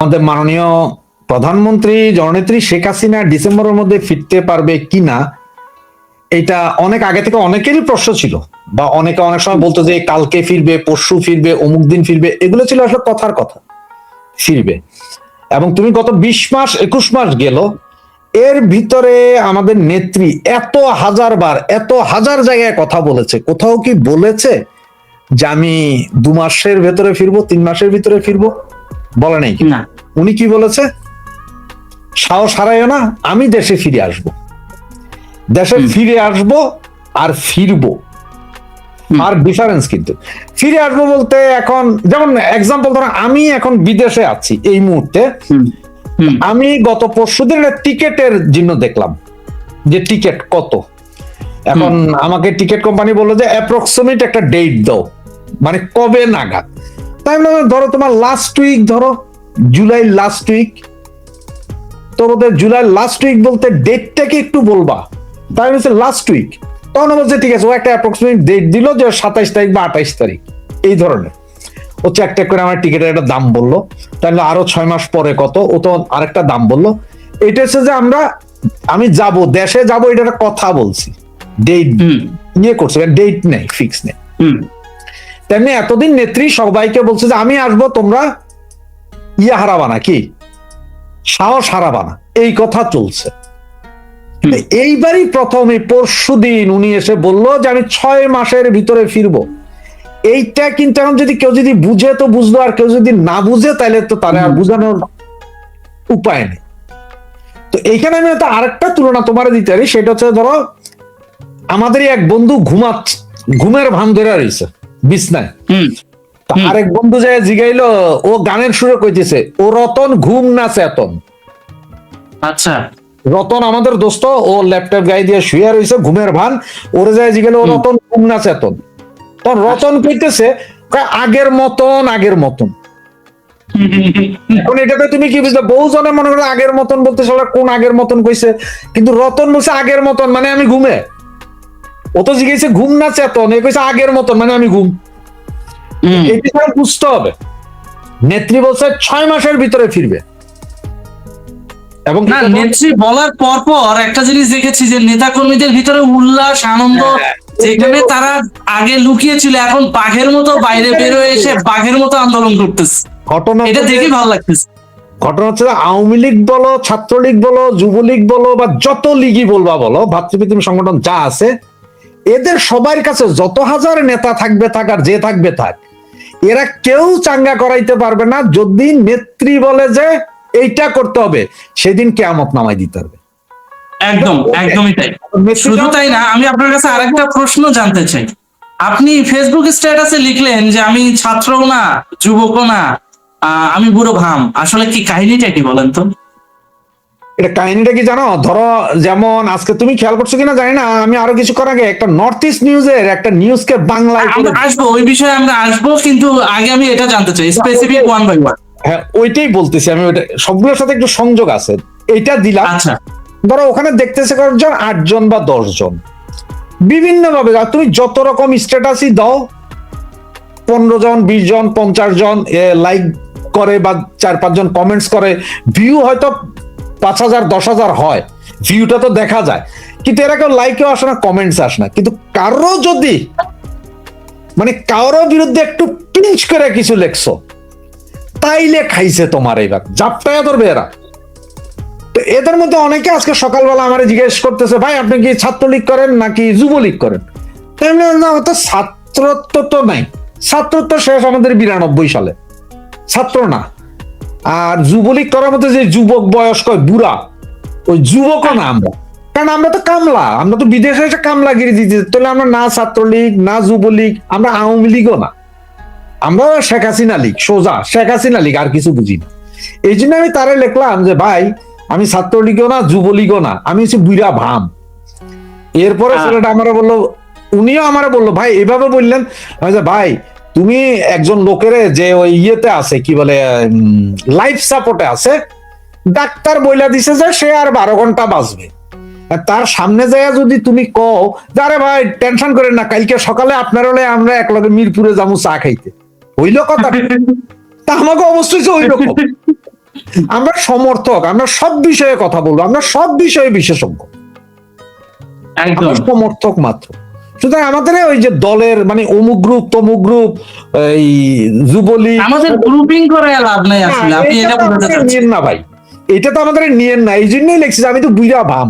আমাদের মাননীয় প্রধানমন্ত্রী জননেত্রী শেখ হাসিনা ডিসেম্বরের মধ্যে ফিরতে পারবে কিনা, এটা অনেক আগে থেকে অনেকেরই প্রশ্ন ছিল, বা অনেকে অনেক সময় বলতো যে কালকে ফিরবে, পরশু ফিরবে, অমুক দিন ফিরবে, এগুলো ছিল আসলে কথার কথা। ফিরবে, এবং তুমি গত 20 মাস 21 মাস গেল, এর ভিতরে আমাদের নেত্রী এত হাজার বার এত হাজার জায়গায় কথা বলেছে, কোথাও কি বলেছে যে আমি 2 মাসের ভেতরে ফিরবো, 3 মাসের ভিতরে ফিরবো? বলে নাই না। উনি কি বলেছে? সাহস হারাইও না, আমি দেশে ফিরে আসব, দেশে ফিরে আসব আর ফিরবো। আর ডিফারেন্স কিন্তু ফিরে আসবো বলতে, এখন যেমন এক্সাম্পল ধরো আমি এখন বিদেশে আছি এই মুহূর্তে, আমি গত পরশুদিন টিকেটের জন্য দেখলাম যে টিকেট কত। এখন আমাকে টিকেট কোম্পানি বললো যে অ্যাপ্রক্সিমেট একটা ডেট দাও, মানে কবে নাগাদ। তাই ধরো তোমার লাস্ট উইক, ধরো জুলাই লাস্ট উইক, তোমাদের জুলাই লাস্ট উইক বলতে ডেটটা কি একটু বলবা? তাই হচ্ছে লাস্ট উইক। তখন বলছে ঠিক আছে, ও একটা অ্যাপ্রক্সিমেট ডেট দিল যে 27 তারিখ বা 28 তারিখ, এই ধরনের। ও চেক টেক করে আমার টিকেটের একটা দাম বললো, তাহলে আরো 6 মাস পরে কত, ও তো আরেকটা দাম বললো। এটা হচ্ছে যে আমি যাব, দেশে যাব, এটা একটা কথা বলছি, ডেট ইয়ে করছে, ডেট নেই, ফিক্স নেই। তেমনি এতদিন নেত্রী সবাইকে বলছে যে আমি আসবো, তোমরা ইয়ে হারাবা না, কি সাহস হারাবা না, এই কথা চলছে। এইবারই প্রথম এই পরশুদিন উনি এসে বললো যে আমি 6 মাসের ভিতরে ফিরবো। এইটা কিন্তু এখন যদি কেউ যদি বুঝে তো বুঝলো, আর কেউ যদি না বুঝে তাহলে তো তারা আর বুঝানোর উপায় নেই। তো এইখানে আমি তো আরেকটা তুলনা তোমার দিতে পারি, সেটা হচ্ছে ধরো আমাদেরই এক বন্ধু ঘুমের ভান ধরে রয়েছে বিছনায়, আরেক বন্ধু যায় জিগাইলো, ও গানের সুরে কইতেছে ও রতন ঘুম না চেতন। আচ্ছা, রতন আমাদের দোস্ত, ও ল্যাপটপ গায়ে দিয়ে শুয়ে রয়েছে, ঘুমের ভান, ওরে যায় জিগাইলো ও রতন ঘুম না চেতন। তখন রতন কইতেছে আগের মতন, আগের মতন। এখন এটাতে তুমি কি বুঝলে? বহুজনে মনে করো আগের মতন বলতে কোন আগের মতন কইছে, কিন্তু রতন বলছে আগের মতন মানে আমি ঘুমে। ও তো জিজ্ঞেসে ঘুম না চেতন, এ কইছে আগের মতন মানে আমি ঘুম। এটা বুঝতে হবে। নেত্রী বলছে 6 মাসের ভিতরে ফিরবে, এবং না, নেত্রী বলার পর পর একটা জিনিস দেখেছি যে নেতা কর্মীদের ভিতরে উল্লাস, আনন্দ, যেখানে তারা আগে লুকিয়ে ছিল এখন বাঘের মতো বাইরে বের হয়ে এসে বাঘের মতো আন্দোলন করতেছে। ঘটনা এটা দেখে ভালো লাগতেছে। ঘটনা হচ্ছে আওয়ামী লীগ বলো, ছাত্রলীগ বলো, যুবলীগ বলো, বা যত লীগই বলবা বলো, ভাতৃপ্রতিম সংগঠন যা আছে, এদের সবার কাছে যত হাজার নেতা থাকবে থাক, আর যে থাকবে থাক, এরা কেউ চাঙ্গা করাইতে পারবে না যদি নেত্রী বলে যে এইটা করতে হবে, সেদিন কিয়ামত নামাই দিতে হবে। একদম, একদমই তাই। শুধু তাই না, আমি আপনার কাছে আরেকটা প্রশ্ন জানতে চাই। আপনি ফেসবুক স্ট্যাটাসে লিখলেন যে আমি ছাত্রও না, যুবকও না, আমি বুড়ো ভাম। আসলে কি কাহিনীটা কি বলেন তো? এটা কাহিনীটা কি জানো? ধরো যেমন আজকে তুমি খেয়াল করছো কিনা জানি না, আমি আরো কিছু করার আগে একটা নর্থ ইস্ট নিউজের একটা নিউজকে বাংলায় আমরা আসবো, ওই বিষয়ে আমরা আসবো, কিন্তু আগে আমি এটা জানতে চাই স্পেসিফিক ওয়ান বাই ওয়ান। হ্যাঁ, ওইটাই বলতেছি আমি, ওইটা সবগুলোর সাথে একটু সংযোগ আছে, এটা দিলাম। আচ্ছা, ধরো ওখানে দেখতেছে কয়েকজন, 8 জন বা 10 জন, বিভিন্ন ভাবে তুমি যত রকম স্ট্যাটাসই দাও, 15 জন 20 জন 50 জন লাইক করে, বা 4-5 জন কমেন্টস করে, ভিউ হয়তো 5,000 10,000 হয়, ভিউটা তো দেখা যায়, কিন্তু এরা কেউ লাইকেও আসে না, কমেন্টস আসে না। কিন্তু কারো যদি মানে কারোর বিরুদ্ধে একটু পিঞ্চ করে কিছু লেখছো, তাইলে খাইছে তোমার, এইবার জাপটায়া ধরবে এরা। তো এদের মধ্যে অনেকে আজকে সকালবেলা আমার জিজ্ঞেস করতেছে, ভাই আপনি কি ছাত্রলীগ করেন নাকি যুবলীগ করেন? না, তো ছাত্রত্ব তো নাই, ছাত্রত্ব শেষ আমাদের 92 সালে, ছাত্র না। আর যুবলীগ করার মধ্যে যে যুবক বয়স্ক বুড়া, ওই যুবকও না আমরা, কারণ আমরা তো কামলা, আমরা তো বিদেশে এসে কামলাগিরি দিতে, তাহলে আমরা না ছাত্রলীগ না যুবলীগ, আমরা আওয়ামী লীগও না, আমরা শেখ হাসিনা লীগ, সোজা শেখ হাসিনা লীগ, আর কিছু বুঝি না। এই জন্য আমি তারে লিখলাম যে ভাই আমি ছাত্রলীগও না যুবলীগও না, আমি হচ্ছে বুড়া ভাম। এরপরে ছেলেটা আমারে বললো, উনিও আমারে বললো ভাই এভাবে বললেন, ভাই তুমি একজন লোকের যে ওই ইয়েতে আছে কি বলে লাইফ সাপোর্টে আছে, ডাক্তার বইলা দিছে যে সে আর 12 ঘন্টা বাঁচবে, তার সামনে যায় যদি তুমি কও আরে ভাই টেনশন করেন না, কালকে সকালে আপনার হলে আমরা একলগে মিরপুরে যাবো চা খাইতে, হইলো কথা? তা আমাকে অবশ্যই ওই রকম। আমরা সমর্থক, আমরা সব বিষয়ে কথা বলবো, আমরা সব বিষয়ে বিশেষজ্ঞ, একদম আমরা সমর্থক মাত্র। সুতরাং আমাদের ওই যে দলের মানে অমুক গ্রুপ তমুক গ্রুপ, এই যুবলীগ, আমাদের গ্রুপিং করে লাভ নাই আসলে, আপনি এটা এটা তো বোঝাতে আমাদের চাচ্ছেন। নিয়েন না ভাই, এটা তো আমাদের নিয়েন না, এই জন্যই লিখছি যে আমি তো বুইরা ভাম।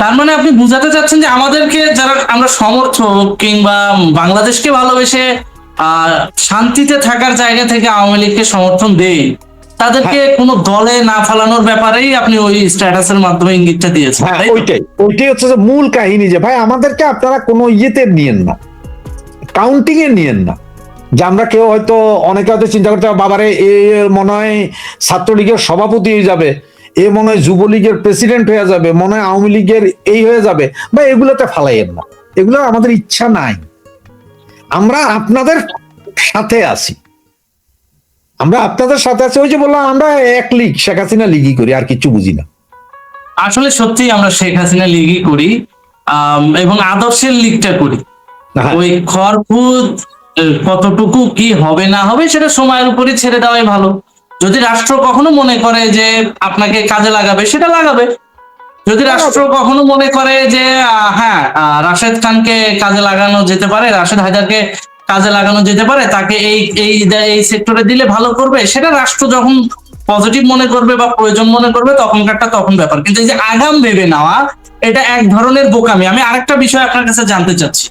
তার মানে আপনি বুঝাতে চাচ্ছেন যে আমাদেরকে যারা আমরা সমর্থক কিংবা বাংলাদেশকে ভালোবেসে শান্তিতে থাকার জায়গা থেকে আওয়ামী লীগকে সমর্থন দেই, তাদেরকে কোনো দলে না ফালানোর ব্যাপারেই আপনি ওই স্ট্যাটাসের মাধ্যমে ইঙ্গিতটা দিয়েছেন, হ্যাঁ, তাই তো? ওইটাই হচ্ছে যে মূল কাহিনী, যে ভাই আমাদেরকে আপনারা কোনো ইয়েতে নিয়েন না, কাউন্টিং এ নিয়েন না। যে আমরা কেউ হয়তো, অনেকে হয়তো চিন্তা করতে হবে, বাবারে এ মনে হয় ছাত্রলীগের সভাপতি হয়ে যাবে, এ মনে হয় যুবলীগের প্রেসিডেন্ট হয়ে যাবে, মনে হয় আওয়ামী লীগের এই হয়ে যাবে, বা এগুলোতে ফালাইয়েন না, এগুলো আমাদের ইচ্ছা নাই। আমরা আপনাদের সাথে আছি, আমরা আপনাদের সাথে আছি। ওই যে বললাম, আমরা এক লীগ, শেখ হাসিনা লীগই করি, আর কিছু বুঝি না। আসলে সত্যি আমরা শেখ হাসিনা লীগই করি, এবং আদর্শের লীগটা করি। হ্যাঁ। ওই খড়কুদ কতটুকু কি হবে না হবে সেটা সময়ের উপরই ছেড়ে দেওয়াই ভালো। যদি রাষ্ট্র কখনো মনে করে যে আপনাকে কাজে লাগাবে, সেটা লাগাবে। যদি রাষ্ট্র কখনো মনে করে যে হ্যাঁ, রাশেদ খানকে কাজে লাগানো যেতে পারে, রাশেদ হায়দারকে কাজে লাগানো যেতে পারে, তাকে এই এই এই সেক্টরে দিলে ভালো করবে, সেটা রাষ্ট্র যখন পজিটিভ মনে করবে বা প্রয়োজন মনে করবে, তখনকারটা তখন ব্যাপার। কিন্তু এই যে আগাম ভেবে নেওয়া, এটা এক ধরনের বোকামি। আমি আরেকটা বিষয় আপনার কাছে জানতে চাচ্ছি,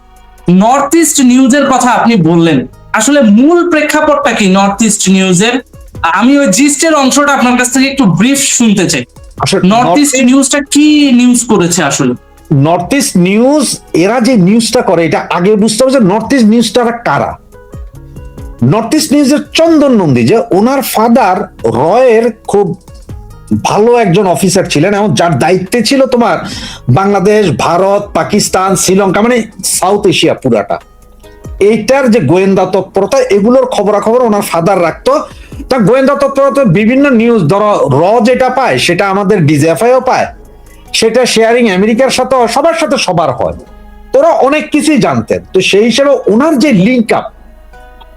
নর্থ ইস্ট নিউজের কথা আপনি বললেন, আসলে মূল প্রেক্ষাপটটা কি নর্থ ইস্ট নিউজের? আমি ওই জিস্টের অংশটা আপনার কাছ থেকে একটু ব্রিফ শুনতে চাই। আসলে নর্থ ইস্ট নিউজটা কি নিউজ করেছে আসলে? নর্থ ইস্ট নিউজ, এরা যে নিউজটা করে, এটা আগে বুঝতে হবে যে নর্থ ইস্ট নিউজটা কারা। নর্থ ইস্ট নিউজের চন্দন নন্দী, যে ওনার ফাদার রয়ের খুব ভালো একজন অফিসার ছিলেন, এবং যার দায়িত্বে ছিল তোমার বাংলাদেশ, ভারত, পাকিস্তান, শ্রীলঙ্কা, মানে সাউথ এশিয়া পুরাটা, এইটার যে গোয়েন্দা তৎপরতা, এগুলোর খবরাখবর ওনার ফাদার রাখতো। তা গোয়েন্দা তৎপরতা বিভিন্ন নিউজ, ধরো যেটা পায় সেটা আমাদের ডিজিএফআইও পায়, সেটা শেয়ারিং আমেরিকার সাথে সবার সাথে সবার হয়, তোরা অনেক কিছুই জানতেন। তো সেই হিসেবে ওনার যে লিঙ্ক আপ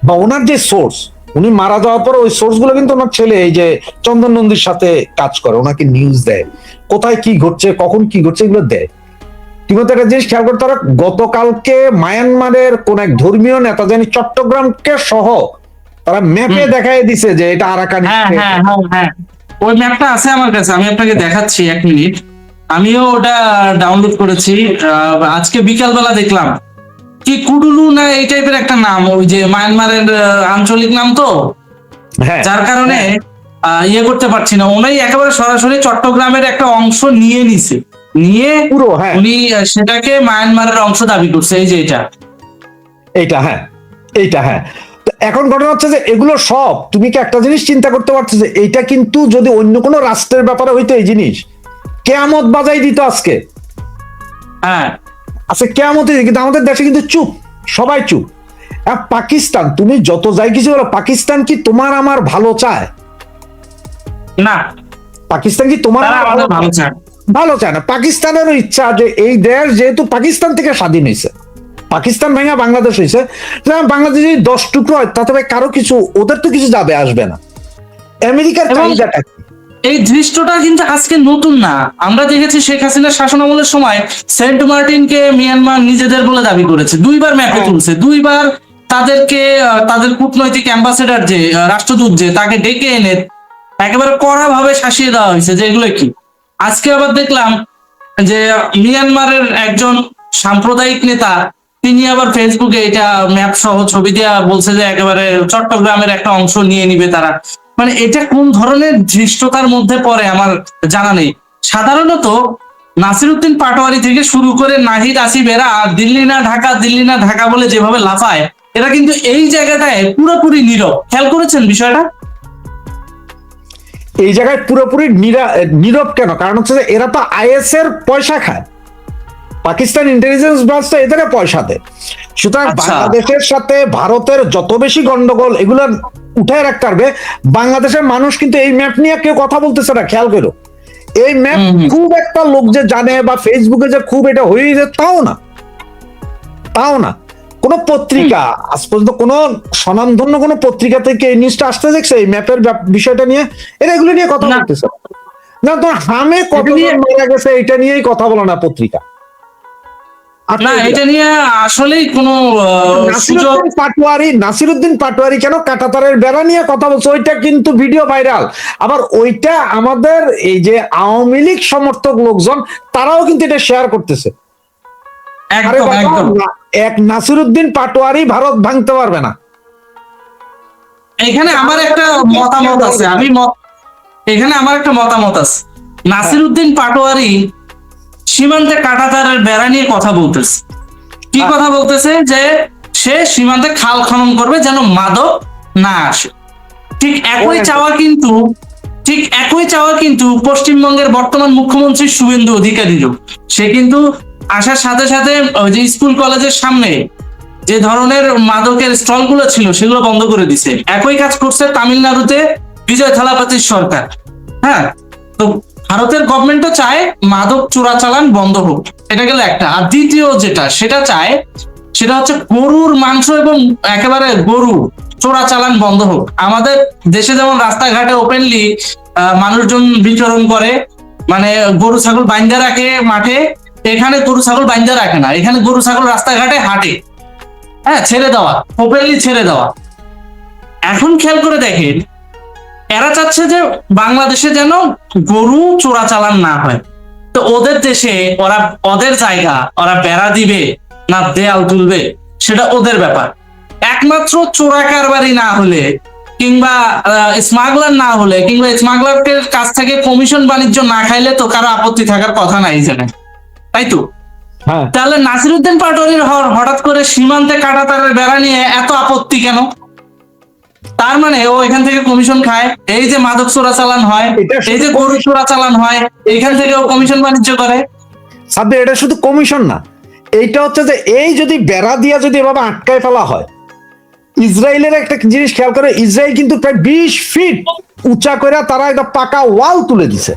বা ওনার যে সোর্স, উনি মারা যাওয়ার পর ওই সোর্স গুলো কিন্তু ওনার ছেলে এই যে চন্দন নন্দীর সাথে কাজ করে, ওনাকে নিউজ দেয়, কোথায় কি ঘটছে, কখন কি ঘটছে, এগুলো দেয়। তুমি তো একটা জিনিস খেয়াল করতে পারো, গতকালকে মায়ানমারের কোন এক ধর্মীয় নেতা জানি চট্টগ্রামকে সহ তারা ম্যাপে দেখাই দিছে যে এটা আরাকান। হ্যাঁ হ্যাঁ হ্যাঁ হ্যাঁ, ওই ম্যাপটা আছে আমার কাছে, আমি আপনাকে দেখাচ্ছি, 1 মিনিট। আমিও ওটা ডাউনলোড করেছি, আজকে বিকালবেলা দেখলাম। কি কুডুলু না এই টাইপের একটা নাম, ওই যে মায়ানমারের আঞ্চলিক নাম তো, হ্যাঁ, যার কারণে ইয়ে করতে পারছি না। উনি একেবারে সরাসরি চট্টগ্রামের একটা অংশ নিয়ে নিছে, নিয়ে পুরো, হ্যাঁ, উনি সেটাকে মায়ানমারের অংশ দাবি করছে। এই যে এইটা, হ্যাঁ, এইটা, হ্যাঁ। তো এখন ঘটনা হচ্ছে যে এগুলো সব, তুমি কি একটা জিনিস চিন্তা করতে পারছো যে এইটা কিন্তু যদি অন্য কোনো রাষ্ট্রের ব্যাপারে হইতো, এই জিনিস কেয়ামত বাজাই দিত আজকে। হ্যাঁ, আজকে কেয়ামত, কিন্তু আমাদের দেশে কিন্তু চুপ, সবাই চুপ। আর পাকিস্তান, তুমি যত যাই কিছু বলো, পাকিস্তান কি তোমার আমার ভালো চায়? না, পাকিস্তান কি তোমার তারা আমার আমাদের ভালো চায়? ভালো চায় না। পাকিস্তানেরও ইচ্ছা যে এই দেশ যেহেতু পাকিস্তান থেকে স্বাধীন হয়েছে, পাকিস্তান ভেঙে বাংলাদেশ হয়েছে, বাংলাদেশ যদি 10 টুকরো হয় তাতে ভাই কারো কিছু, ওদের তো কিছু যাবে আসবে না। আমেরিকার চাহিদাটা কি? এই দৃশ্যটা কিন্তু আজকে নতুন না, আমরা দেখেছি শেখ হাসিনার শাসনামলের সময় সেন্ট মার্টিনকে মিয়ানমার নিজেদের বলে দাবি করেছে, 2বার ম্যাপে তুলছে, 2বার তাদেরকে তাদের কূটনৈতিক অ্যাম্বাসেডার যে রাষ্ট্রদূত যে তাকে ডেকে এনে একেবারে কড়া ভাবে শাসিয়ে দেওয়া হয়েছে যে এগুলো কি। আজকে আবার দেখলাম যে মিয়ানমারের একজন সাম্প্রদায়িক নেতা, তিনি আবার ফেসবুকে এটা ম্যাপ সহ ছবি দেওয়া বলছে যে একেবারে চট্টগ্রামের একটা অংশ নিয়ে নিবে তারা। মানে এটা কোন ধরনের ধৃষ্টতার মধ্যে পড়ে আমার জানা নেই। সাধারণত নাসিরউদ্দিন পাটোয়ারি থেকে শুরু করে নাহিদ আসিফ, এরা দিল্লি না ঢাকা, দিল্লি না ঢাকা বলে যেভাবে লাফায়, এরা কিন্তু এই জায়গাটায় পুরোপুরি নীরব। খেয়াল করেছেন বিষয়টা? এই জায়গায় পুরোপুরি নীরব কেন? কারণ হচ্ছে যে এরা তো আইএস এর পয়সা খায়, পাকিস্তান ইন্টেলিজেন্স ব্রাঞ্চ তো এদের পয়সা দেয়। সুতরাং বাংলাদেশের সাথে ভারতের যত বেশি গন্ডগোল, এগুলো উঠায় রাখতে পারবে। বাংলাদেশের মানুষ কিন্তু এই ম্যাপ নিয়ে কেউ কথা বলতেছে না, খেয়াল করো। এই ম্যাপ খুব একটা লোক যে জানে বা ফেসবুকে যে খুব এটা হয়ে যায়, তাও না, তাও না। কোন পত্রিকা আজ পর্যন্ত কোন স্বনামধন্য কোন পত্রিকা থেকে এই নিউজটা আসতে দেখছে এই ম্যাপের বিষয়টা নিয়ে? এরা এগুলো নিয়ে কথা না। বলতেছে না, তো হামে কত মারা গেছে এটা নিয়েই কথা বলে না পত্রিকা। না, এটা নিয়ে আসলেই কোনো সুযোগ। নাসিরুদ্দিন পাটোয়ারি কেন কাঁটাতারের বেড়া নিয়ে কথা বলছে, ওইটা কিন্তু ভিডিও ভাইরাল। আবার ওইটা আমাদের এই যে আওয়ামী লীগ সমর্থক লোকজন তারাও কিন্তু এটা শেয়ার করতেছে। আরে একদম বাবা, একদম এক নাসিরুদ্দিন পাটোয়ারি ভারত ভাঙতে পারবে না। এখানে আমার একটা মতামত আছে, এখানে আমার একটা মতামত আছে। নাসিরুদ্দিন পাটোয়ারি সীমান্তে কাঁটাতারের বেড়া নিয়ে কথা বলতেছে। কি কথা বলতেছে? যে সে সীমান্তে খাল খনন করবে যেন মাদক না আসে। ঠিক একই চাওয়া কিন্তু পশ্চিমবঙ্গের বর্তমান মুখ্যমন্ত্রী শুভেন্দু অধিকারীরও। সে কিন্তু আসার সাথে সাথে ওই যে স্কুল কলেজের সামনে যে ধরনের মাদকের স্টল গুলো ছিল সেগুলো বন্ধ করে দিছে। একই কাজ করছে তামিলনাড়ুতে বিজয় থালাপতির সরকার। হ্যাঁ, তো ভারতের গভর্নমেন্টও চায় মাদক চোরাচালান বন্ধ হোক। এটা গেল একটা। আর দ্বিতীয় সেটা চায় সেটা হচ্ছে গরুর মাংস এবং একেবারে গরু চোরাচালান বন্ধ হোক। আমাদের দেশে যেমন রাস্তাঘাটে ওপেনলি মানুষজন বিচরণ করে, মানে গরু ছাগল বাইন্ধা রাখে মাঠে, এখানে গরু ছাগল বাইন্ধা রাখে না, এখানে গরু ছাগল রাস্তাঘাটে হাঁটে। হ্যাঁ, ছেড়ে দেওয়া, ওপেনলি ছেড়ে দেওয়া। এখন খেয়াল করে দেখেন, এরা চাচ্ছে যে বাংলাদেশে যেন গরু চোরাচালান না হয়। তো ওদের দেশে ওদের জায়গা ওরা বেড়া দিবে না দেয়াল তুলবে সেটা ওদের ব্যাপার। একমাত্র চোরা কারবারি না হলে কিংবা স্মাগলার না হলে কিংবা স্মাগলারদের কাছ থেকে কমিশন বাণিজ্য না খাইলে তো কারো আপত্তি থাকার কথা নাই জানেন, তাই তো? তাহলে নাসিরুদ্দিন পাটোয়ারির হঠাৎ করে সীমান্তে কাঁটাতারের বেড়া নিয়ে এত আপত্তি কেন? তার মানে ও এখান থেকে কমিশন খায়। এই যে মাদক চোরাচালান হয়, এই যে গরু চোরাচালান হয়, এখান থেকে ও কমিশন বাণিজ্য করে। সাব্বির, এটা শুধু কমিশন না, এইটা হচ্ছে যে এই যদি বেড়া দিয়া যদি এভাবে আটকায় ফেলা হয়, ইসরায়েলের একটা জিনিস খেয়াল করে, ইসরায়েল কিন্তু প্রায় 20 ফিট উঁচা করে তারা একটা পাকা ওয়াল তুলে দিছে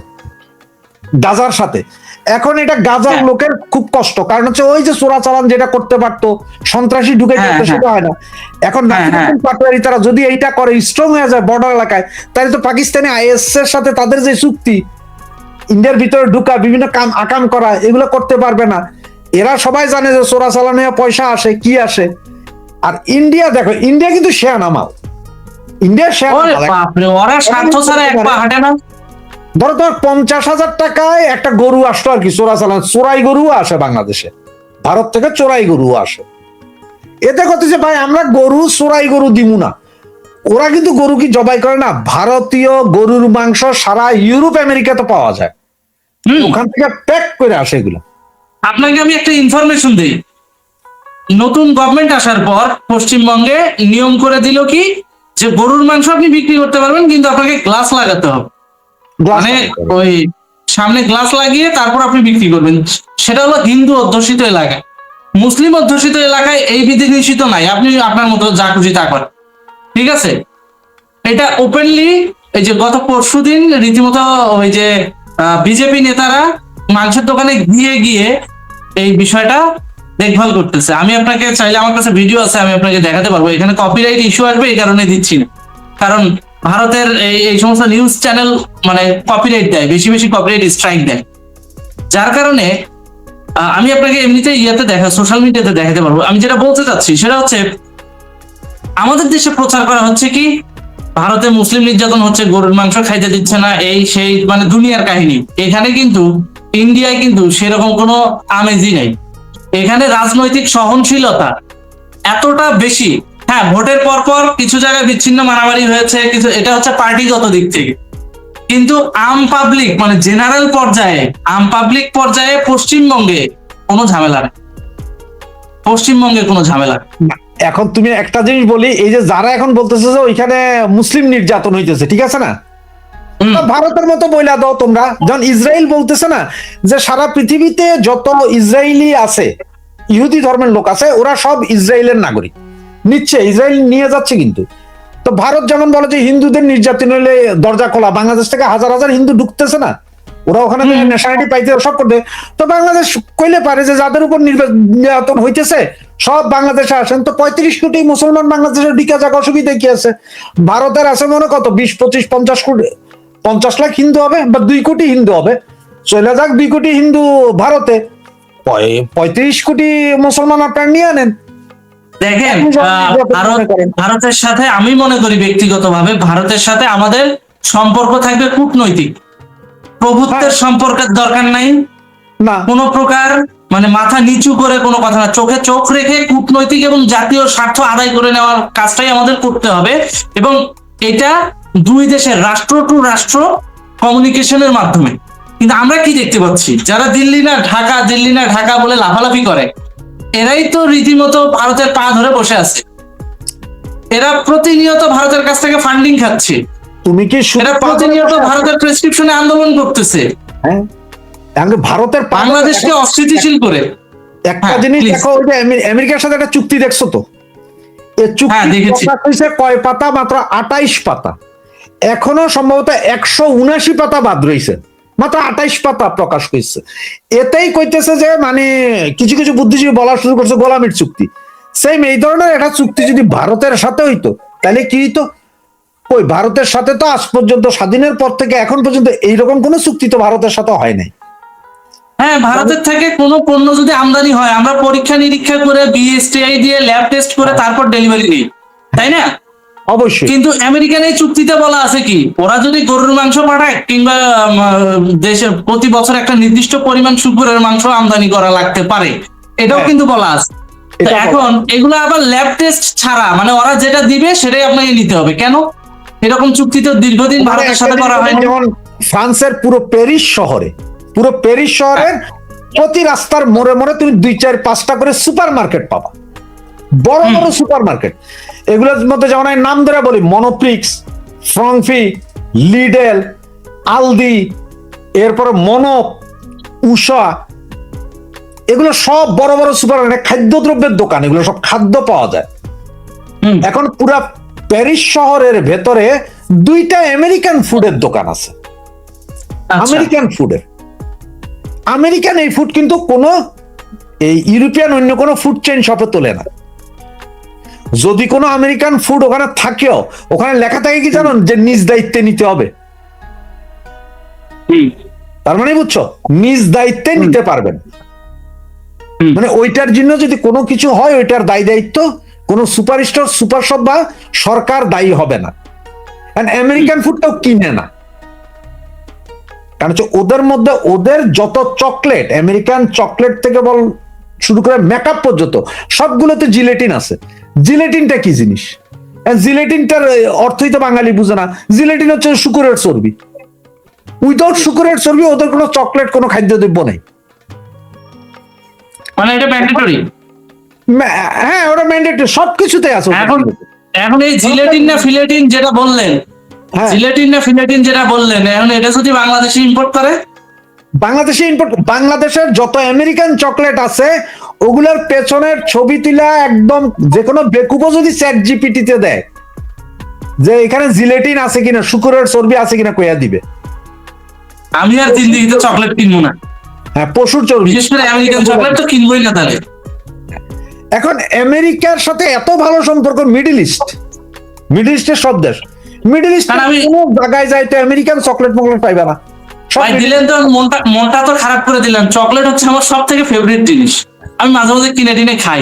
গাজার সাথে। এখন এটা গাজার লোকের খুব কষ্ট, কারণ হচ্ছে ওই যে চোরাচালান যেটা করতে পারতো, সন্ত্রাসী ঢুকে যেত, সেটা হয় না। এখন নাসিরুদ্দিন পাটোয়ারি তারা যদি এইটা করে, স্ট্রং হয়ে যায় বর্ডার এলাকায়, তাহলে তো পাকিস্তানি আইএস এর সাথে তাদের যে চুক্তি, ইন্ডিয়ার ভিতরে ঢুকা বিভিন্ন কাম আকাম করা, এগুলো করতে পারবে না। এরা সবাই জানে যে চোরাচালানে পয়সা আসে, কি আসে। আর ইন্ডিয়া দেখো, ইন্ডিয়া কিন্তু শেয়ার নামাল, ইন্ডিয়ার শেয়ার ওরা স্বার্থ ছাড়া এক পা হাঁটে না। ধরো তোমার 50,000 টাকায় একটা গরু আসতো আর কি, চোরাচালান, চোরাই গরু আসে বাংলাদেশে, ভারত থেকে চোরাই গরু আসে। এতে কথা যে ভাই আমরা গরু চোরাই গরু দিমু না। ওরা কিন্তু গরু কি জবাই করে না, ভারতীয় গরুর মাংস সারা ইউরোপ আমেরিকাতে পাওয়া যায়, ওখান থেকে প্যাক করে আসে এগুলো। আপনাকে আমি একটা ইনফরমেশন দিই। নতুন গভর্নমেন্ট আসার পর পশ্চিমবঙ্গে নিয়ম করে দিল কি, যে গরুর মাংস আপনি বিক্রি করতে পারবেন, কিন্তু আপনাকে গ্লাস লাগাতে হবে। মানে ওই সামনে গ্লাস লাগিয়ে তারপর আপনি বিক্রি করবেন। সেটা হলো হিন্দু অধ্যুষিত এলাকায়। মুসলিম অধ্যুষিত এলাকায় এই বিধি নিষিদ্ধ নাই, আপনি আপনার মতো যা খুশি তা করেন, ঠিক আছে? এটা ওপেনলি এই যে গত পরশুদিন রীতিমতো ওই যে বিজেপি নেতারা মাংসের দোকানে গিয়ে এই বিষয়টা দেখভাল করতেছে। আমি আপনাকে চাইলে, আমার কাছে ভিডিও আছে, আমি আপনাকে দেখাতে পারবো। এখানে কপিরাইট ইস্যু আসবে, এই কারণে দিচ্ছি না, কারণ ভারতের এই সমস্ত নিউজ চ্যানেল মানে কপিরাইট দেয়, বেশি বেশি কপিরাইট স্ট্রাইক দেয়, যার কারণে আমি আপনাকে এমনিতে সোশ্যাল মিডিয়াতে দেখাতে পারবো। আমি যেটা বলতে চাচ্ছি সেটা হচ্ছে, আমাদের দেশে প্রচার করা হচ্ছে কি ভারতে মুসলিম নির্যাতন হচ্ছে, গরুর মাংস খাইতে দিচ্ছে না, এই সেই, মানে দুনিয়ার কাহিনী। এখানে কিন্তু ইন্ডিয়ায় কিন্তু সেরকম কোনো আমেজই নাই। এখানে রাজনৈতিক সহনশীলতা এতটা বেশি। হ্যাঁ, ভোটের পর কিছু জায়গায় বিচ্ছিন্ন মারামারি হয়েছে, কিছু, এটা হচ্ছে পার্টিগত দিক থেকে, কিন্তু আম পাবলিক মানে জেনারেল পর্যায়ে, পশ্চিমবঙ্গে কোনো ঝামেলা নেই, পশ্চিমবঙ্গে কোনো ঝামেলা। এখন তুমি একটা জিনিস বলি, এই যে যারা এখন বলতেছে যে ওইখানে মুসলিম নির্যাতন হইতেছে, ঠিক আছে না, ভারতের মতো বইলা দাও তোমরা। যখন ইসরায়েল বলতেছে না যে সারা পৃথিবীতে যত ইসরায়েলি আছে, ইহুদি ধর্মের লোক আছে, ওরা সব ইসরায়েলের নাগরিক, নিচ্ছে, ইসরায়েল নিয়ে যাচ্ছে। কিন্তু তো ভারত যেমন বলে যে হিন্দুদের নির্যাতন হলে দরজা খোলা, বাংলাদেশ থেকে হাজার হাজার হিন্দু ঢুকতেছে না, ওরা ওখানে ন্যাশনালিটি পাইতে সব করতে। তো বাংলাদেশ কইলে পারে যে যাদের উপর নির্যাতন হইতেছে সব বাংলাদেশে আসেন, তো 35 কোটি মুসলমান বাংলাদেশে ঢিকা যাক, অসুবিধা কি আছে? ভারতের আছে মনে কত 20, 25, 50 কোটি, 50 লাখ হিন্দু হবে বা 2 কোটি হিন্দু হবে, চলে যাক 2 কোটি হিন্দু ভারতে, 35 কোটি মুসলমান আপনার নিয়ে আনেন। দেখেন ভারতের সাথে আমি মনে করি ব্যক্তিগতভাবে ভারতের সাথে আমাদের সম্পর্ক থাকবে কূটনৈতিক, প্রভুত্বের সম্পর্কের দরকার নাই, না কোন প্রকার মানে মাথা নিচু করে কোনো কথা না, চোখে চোখ রেখে কূটনৈতিক এবং জাতীয় স্বার্থ আদায় করে নেওয়ার কাজটাই আমাদের করতে হবে। এবং এটা দুই দেশের রাষ্ট্র টু রাষ্ট্র কমিউনিকেশনের মাধ্যমে। কিন্তু আমরা কি দেখতে পাচ্ছি, যারা দিল্লি না ঢাকা বলে লাফালাফি করে, এরাই তো রীতিমতো ভারতের পা ধরে বসে আছে। এরা প্রতিনিয়ত ভারতের কাছ থেকে ফান্ডিং খাচ্ছে, তুমি কি এরা প্রতিনিয়ত ভারতের প্রেসক্রিপশনে আন্দোলন করতেছে, হ্যাঁ ভারতের বাংলাদেশকে অস্থিতিশীল করে। একটা জিনিস দেখো, ওই যে আমেরিকার সাথে একটা চুক্তি দেখছো তো, এই চুক্তি হয়েছে কয় পাতা? মাত্র 28 পাতা। এখনো সম্ভবত 179 পাতা বাদ রয়েছে, মাত্র 28 পাতা প্রকাশ হয়েছে। এতেই কইতেছে যে মানে কিছু কিছু বুদ্ধিজীবী বলা শুরু করছে গোলামির চুক্তি। সেম এই ধরনের একটা চুক্তি যদি ভারতের সাথে হইতো তাহলে কি হইতো? ওই ভারতের সাথে তো আজ পর্যন্ত স্বাধীনের পর থেকে এখন পর্যন্ত এইরকম কোন চুক্তি তো ভারতের সাথে হয় নাই। হ্যাঁ, ভারতের থেকে কোনো পণ্য যদি আমদানি হয় আমরা পরীক্ষা নিরীক্ষা করে বিএসটিআই দিয়ে ল্যাব টেস্ট করে তারপর ডেলিভারি দিই, তাই না? অবশ্যই। কিন্তু আমেরিকান এই চুক্তিতে বলা আছে কি, ওরা যদি গরুর মাংস পাঠায় কিংবা দেশের প্রতি বছর একটা নির্দিষ্ট পরিমাণ শুকুরের মাংস আমদানি করা লাগতে পারে, এটাও কিন্তু বলা আছে। এখন এগুলো আবার ল্যাব টেস্ট ছাড়া, মানে ওরা যেটা দিবে সেটাই আপনাকে নিতে হবে। কেন? এরকম চুক্তি তো দীর্ঘদিন ভারতের সাথে করা হয়। যেমন ফ্রান্সের পুরো প্যারিস শহরের প্রতি রাস্তার মোড়ে মোড়ে তুমি 2, 4, 5টা করে সুপার মার্কেট পাবা, বড় বড় সুপার মার্কেট। এগুলোর মধ্যে যেমন আমি নাম ধরে বলি, মনোপ্লিক্স, ফ্রংফি, লিডেল, আলদি, এরপরে মনোপ, উষা, এগুলো সব বড় বড় সুপার মার্কেট, খাদ্যদ্রব্যের দোকান, এগুলো সব খাদ্য পাওয়া যায়। এখন পুরা প্যারিস শহরের ভেতরে 2টা আমেরিকান ফুডের দোকান আছে। আমেরিকান ফুডের, আমেরিকান এই ফুড কিন্তু কোনো এই ইউরোপিয়ান অন্য কোনো ফুড চেইন শপে তোলে না। যদি কোনো আমেরিকান ফুড ওখানে থাকেও, ওখানে লেখা থাকে কি জানেন, যে নিজ দায়িত্বে নিতে হবে। তার মানে বুঝছো, নিজ দায়িত্বে নিতে পারবেন, মানে ওইটার জন্য যদি কোনো কিছু হয় ওইটার দায় দায়িত্ব কোনো সুপার স্টোর, সুপার শপ বা সরকার দায়ী হবে না। আমেরিকান ফুডটাও কিনে না, কারণ হচ্ছে ওদের মধ্যে ওদের যত চকলেট, আমেরিকান চকলেট থেকে বল শুরু করে মেকআপ পর্যন্ত সবগুলোতে জিলেটিন আছে। জিলেটিনটা কি জিনিস? জিলেটিনটার অর্থই তো বাঙালি বুঝে না। জিলেটিন হচ্ছে শুকুরের চর্বি। উইদাউট শুকুরের চর্বি ওদের কোনো চকলেট, কোনো খাদ্যদ্রব্য নেই। মানে এটা ম্যান্ডেটরি? হ্যাঁ, ওটা ম্যান্ডেটরি, সবকিছুতে আছে। এখন এই জিলেটিন না ফিলেটিন যেটা বললেন, এখন এটা যদি বাংলাদেশে ইম্পোর্ট করে, বাংলাদেশের যত আমেরিকান চকলেট আছে ওগুলোর পেছনের ছবি তুলা একদম যে কোনো বেকুবও যদি চ্যাট জিপিটিতে দেয় যে এখানে জিলেটিন আছে কিনা, শুকুরের চর্বি আছে কিনা, কইয়া দিবে। আমি আর জিন্দেগিতে চকলেট কিনবো না। হ্যাঁ, পশুর চর্বি, বিশেষ করে আমেরিকান চকলেট তো কিনবোই না। তাহলে এখন আমেরিকার সাথে এত ভালো সম্পর্ক, মিডল ইস্টের সব দেশ, মিডল ইস্ট কোনো জায়গায় যাইতে আমেরিকান চকলেট মকলেট পাইবে না। ভাই দিলেন তো মনটা তো খারাপ করে দিলেন। চকলেট হচ্ছে আমার সব থেকে ফেভারিট জিনিস, আমি মাঝে মাঝে কিনে টিনে খাই।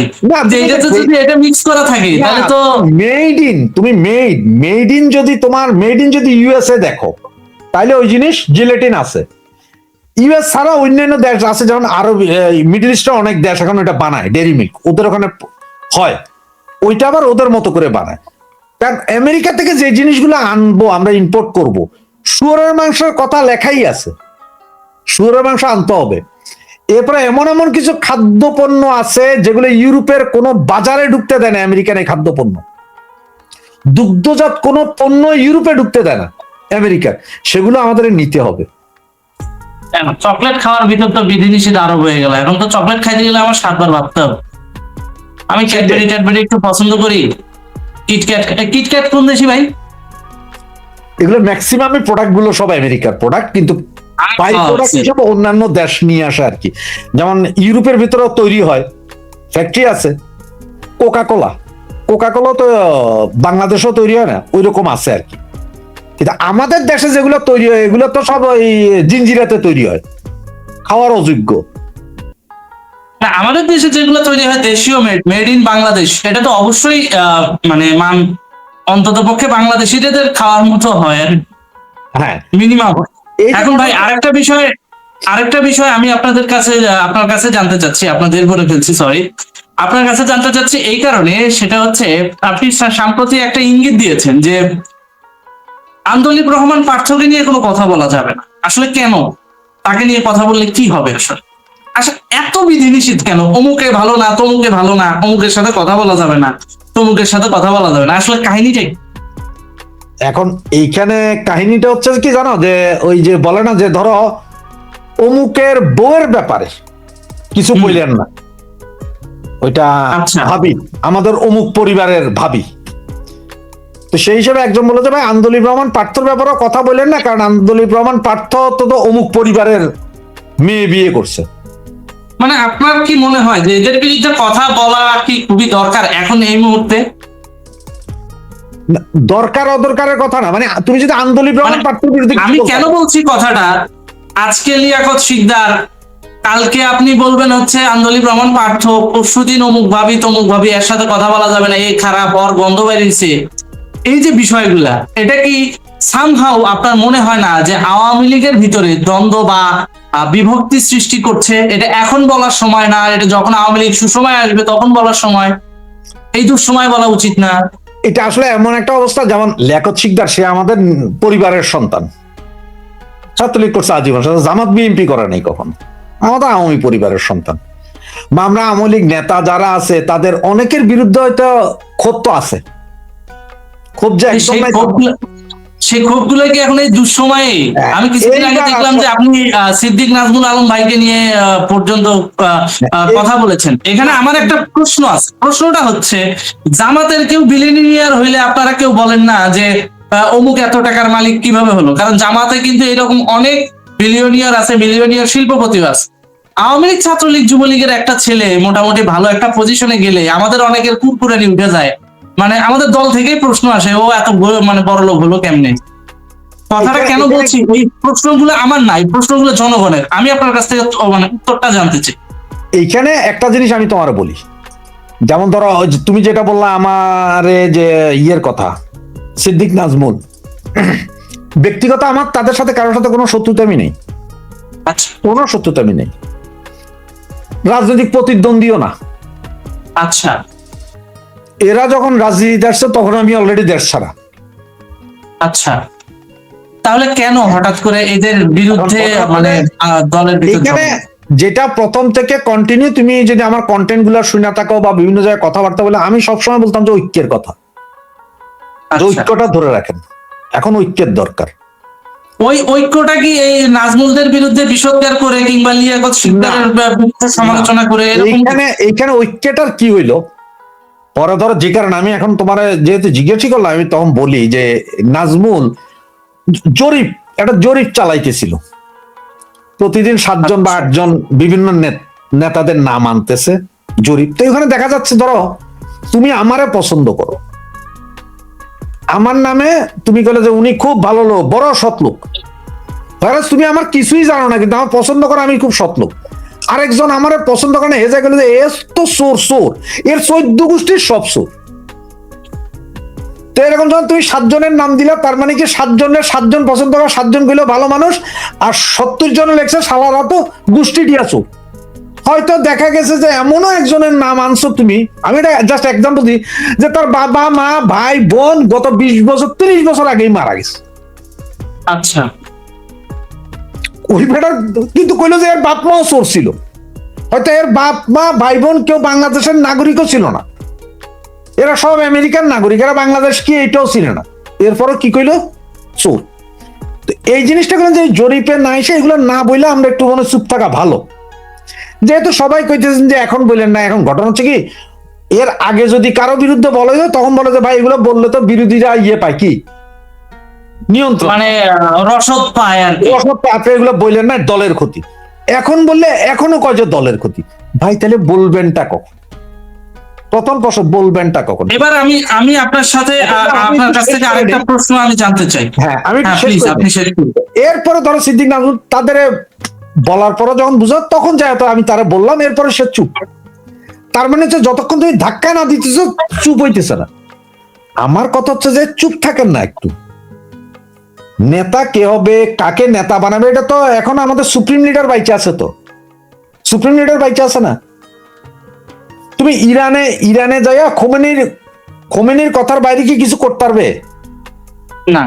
যদি এটা মিক্স করা থাকে তাহলে তো মেড ইন যদি ইউএসএ দেখো তাহলে ওই জিনিস জিলেটিন আছে। ইউএস ছাড়া অন্যান্য দেশ আছে, যেমন আরো মিডল ইস্টের অনেক দেশ এখন ওটা বানায়, ডেয়ারি মিল্ক ওদের ওখানে হয়, ওইটা আবার ওদের মতো করে বানায়। কারণ আমেরিকা থেকে যে জিনিসগুলো আনবো আমরা, ইম্পোর্ট করব, শুয়োরের মাংসের কথা লেখাই আছে, শুয়োরের মাংস আনতে হবে। এরপরে এমন এমন কিছু খাদ্যপণ্য আছে যেগুলো ইউরোপের কোনো বাজারে ঢুকতে দেয় না আমেরিকান এই খাদ্যপণ্য। দুগ্ধজাত কোনো পণ্য ইউরোপে ঢুকতে দেয় না আমেরিকার, সেগুলো আমাদের নিতে হবে। চকলেট খাওয়ার ভিতর তো বিধিনিষেধ আরোপ হয়ে গেল। এখন তো চকলেট খাইতে গেলে আমার 7বার ভাবতে হবে। আমি ক্যাডবেরি একটু পছন্দ করি। কিটক্যাট কোন দেশি ভাই? এগুলো ম্যাক্সিমাম প্রোডাক্ট গুলো সব আমেরিকার প্রোডাক্ট, কিন্তু বাই প্রোডাক্ট হিসেবে অন্যান্য দেশ নিয়ে আসে আর কি। যেমন ইউরোপের ভিতরেও তৈরি হয়, ফ্যাক্টরি আছে, কোকা কোলা তো বাংলাদেশও তৈরি হয় না, ওই রকম আছে আর কি। কিন্তু আমাদের দেশে যেগুলো তৈরি হয় এগুলো তো সব ওই জিঞ্জিরাতে তৈরি হয়, খাওয়ার অযোগ্য। না, আমাদের দেশে যেগুলো তৈরি হয় দেশীয় মেড ইন বাংলাদেশ, এটা তো অবশ্যই মানে মান অন্তত পক্ষে বাংলাদেশিদের খাওয়ার মতো হয় আর হ্যাঁ, মিনিমাম। এই যে এখন ভাই আরেকটা বিষয় আমি আপনার কাছে জানতে চাচ্ছি, আপনাদের করে ফেলছি সরি, আপনার কাছে জানতে চাচ্ছি এই কারণে, সেটা হচ্ছে আপনি সাম্প্রতিক একটা ইঙ্গিত দিয়েছেন যে আন্দোলিব রহমান পার্থকে নিয়ে কোনো কথা বলা যাবে না। আসলে কেন? তাকে নিয়ে কথা বললে কি হবে আসলে? আসলে এত বিধিনিষেধ কেন? অমুকে ভালো না, তমুকে ভালো না, অমুকের সাথে কথা বলা যাবে না, তমুকের সাথে কথা বলা যাবে না, আসলে কাহিনীটাই। এখন এইখানে কাহিনীটা হচ্ছে কি জানো, যে ওই যে বলে না যে ধরো অমুকের বউয়ের ব্যাপারে কিছু বললেন না, ওইটা আচ্ছা। ভাবি, আমাদের অমুক পরিবারের ভাবি। তো সেই হিসেবে একজন বলে যে ভাই আন্দোলিব রহমান পার্থর ব্যাপারেও কথা বললেন না, কারণ আন্দোলিব রহমান পার্থ তো অমুক পরিবারের মেয়ে বিয়ে করছে। মানে আপনার কি মনে হয় যে এদের বিরুদ্ধে কথা বলা কি খুবই দরকার এখন এই মুহূর্তে? দরকার অদরকারের কথা না, মানে তুমি যদি আন্দোলিব রহমান মানে পার্থর বিরুদ্ধে আমি কেন বলছি কথাটা, আজকে লিয়াকত শিকদার, কালকে আপনি বলবেন হচ্ছে আন্দোলিব রহমান পার্থ, পরশুদিন অমুক ভাবি তমুক ভাবি, এর সাথে কথা বলা যাবে না, এই খারাপ, ওর গন্ধ বেরিয়েছে, এই যে বিষয়গুলা, এটা কি সামহাও আপনার মনে হয় না যে আওয়ামী লীগের ভিতরে দ্বন্দ্ব বা বিভক্তি সৃষ্টি করছে? এটা এখন বলার সময় না, এটা যখন আওয়ামী লীগ সুসময় আসবে তখন বলার সময়, এই দুঃসময় বলা উচিত না? এটা আসলে এমন একটা অবস্থা, যেমন লিয়াকত শিকদার সে আমাদের পরিবারের সন্তান, ছাত্রলীগ করছে আজীবন, জামাত বিএনপি করে নাই কখন, আমাদের আওয়ামী পরিবারের সন্তান। বা আমরা আওয়ামী লীগ নেতা যারা আছে তাদের অনেকের বিরুদ্ধে হয়তো ক্ষোভ তো আছে, ক্ষোভ যে একদম নাই সেই ক্ষোভগুলো কি এখন এই দুঃসময়ে? আমি কিছুদিন আগে দেখলাম যে আপনি সিদ্দিক নাজমুল আলম ভাইকে নিয়ে পর্যন্ত কথা বলেছেন। এখানে আমার একটা প্রশ্ন আছে, প্রশ্নটা হচ্ছে জামাতের কেউ বিলিনিয়ার হইলে আপনারা কেউ বলেন না যে অমুক এত টাকার মালিক কিভাবে হলো? কারণ জামাতে কিন্তু এরকম অনেক বিলিয়নিয়ার আছে, বিলিয়নিয়ার শিল্পপতি আছে। আওয়ামী লীগ, ছাত্রলীগ, যুবলীগের একটা ছেলে মোটামুটি ভালো একটা পজিশনে গেলে আমাদের অনেকের কুরকুরানি উঠে যায়, মানে আমাদের দল থেকেই প্রশ্ন আসে, ও এত মানে বড় লোক হলো কেমনে? কথাটা কেন বলছি, এই প্রশ্নগুলো আমার নাই, প্রশ্নগুলো জনগণের। আমি আপনার কাছ থেকে মানে উত্তরটা জানতে চাই। এইখানে একটা জিনিস আমি তোমার বলি, যেমন ধরো তুমি যেটা বললা আমার যে ইয়ের কথা, সিদ্দিক নাজমুল, ব্যক্তিগত আমার তাদের সাথে কারোর সাথে কোনো শত্রুতামি নেই, আচ্ছা কোনো শত্রুতামি নেই, রাজনৈতিক প্রতিদ্বন্দ্বীও না। আচ্ছা, এরা যখন রাজনীতিতে আসছে তখন আমি অলরেডি দেশ ছাড়া। আচ্ছা, তাহলে কেন হঠাৎ করে এদের বিরুদ্ধে মানে দলের ভিতরে এখানে যেটা প্রথম থেকে কন্টিনিউ, তুমি যদি আমার কন্টেন্ট গুলা শুনে থাকো বা বিভিন্ন জায়গায় কথাবার্তা বলে, আমি সবসময় বলতাম যে ঐক্যের কথা, ঐক্যটা ধরে রাখেন, এখন ঐক্যের দরকার। ওই ঐক্যটা কি এই নাজমুলদের বিরুদ্ধে বিষোদ্গার করে কিংবা লিয়াকত শিকদারের বিরুদ্ধে সমালোচনা করে এরকম? এইখানে ঐক্যটার কি হইলো পরে ধরো, যে কারণে আমি এখন তোমার যেহেতু জিজ্ঞাসা করলাম, আমি তখন বলি যে নাজমুল একটা জরিপ চালাইতেছিল, প্রতিদিন 7 জন বা 8 জন বিভিন্ন নেতাদের নাম আনতেছে জরিপ। তো এখানে দেখা যাচ্ছে ধরো তুমি আমারে পছন্দ করো, আমার নামে তুমি বলে যে উনি খুব ভালো লোক, বড় সৎ লোক, তুমি আমার কিছুই জানো না, কিন্তু আমার পছন্দ করো আমি খুব সৎ লোক। আরেকজন আমার পছন্দ করে না, হেজা গেলে যে এর তো সোর, এর 14 গোষ্ঠীর সব সোর। তো এরকম যখন তুমি 7 জনের নাম দিলা, তার মানে কি 7 জনের 7 জন পছন্দ করা, 7 জন গুলো ভালো মানুষ, আর 70 জন লেখছে সালারা তো গোষ্ঠী দিয়াছো। হয়তো দেখা গেছে যে এমনও একজনের নাম আনছো তুমি, আমি এটা জাস্ট এক্সাম্পল দিই, যে তার বাবা মা ভাই বোন গত 20 বছর 30 বছর আগেই মারা গেছে। আচ্ছা, ওই বেটা কিন্তু কইলো যে এর বাপ মাও চোর ছিল, হয়তো এর বাপ মা ভাই বোন কেউ বাংলাদেশের নাগরিকও ছিল না, এরা সব আমেরিকান নাগরিক, এরা বাংলাদেশ কি এটাও ছিল না, এরপরও কি কইলো চোর। তো এই জিনিসটা কিন্তু যে জরিপে না এসে এগুলো না বইলে আমরা একটু মনে চুপ থাকা ভালো, যেহেতু সবাই কইতেছেন যে এখন বললেন না। এখন ঘটনা হচ্ছে কি, এর আগে যদি কারো বিরুদ্ধে বলা হয় তখন বলে যে ভাই এগুলো বললে তো বিরোধীরা ইয়ে পায় কি নিয়ন্ত্রণ, মানে রসদ পায় আর কি। রসদ পায়, আপনি এগুলো বললেন না দলের ক্ষতি। এখন বললে এখনো কয় যে দলের ক্ষতি, ভাই তাহলে বলবেনটা কখন? প্রথম প্রশ্ন বলবেনটা কখন? এবার আমি আপনার সাথে আপনার কাছ থেকে আরেকটা প্রশ্ন আমি জানতে চাই। হ্যাঁ, আমি হ্যাঁ শেষ প্লিজ করে আপনি দিই। শেষ করুন। এরপরে ধরো সিদ্দিক নাজমুল তাদের বলার পরে যখন বুঝো তখন যায় তো আমি তারা বললাম, এরপরে সে চুপ। তার মানে হচ্ছে যতক্ষণ তুমি ধাক্কা না দিতেছ চুপ হইতেছে না। আমার কথা হচ্ছে যে চুপ থাকেন না একটু। নেতা কে হবে, কাকে নেতা বানাবে, এটা তো এখন আমাদের সুপ্রিম লিডার বাইচে আছে, তো সুপ্রিম লিডার বাইচে আছে না। তুমি ইরানে যাইয়া খোমেনির কথার বাইরে কি কিছু করতে পারবে? না।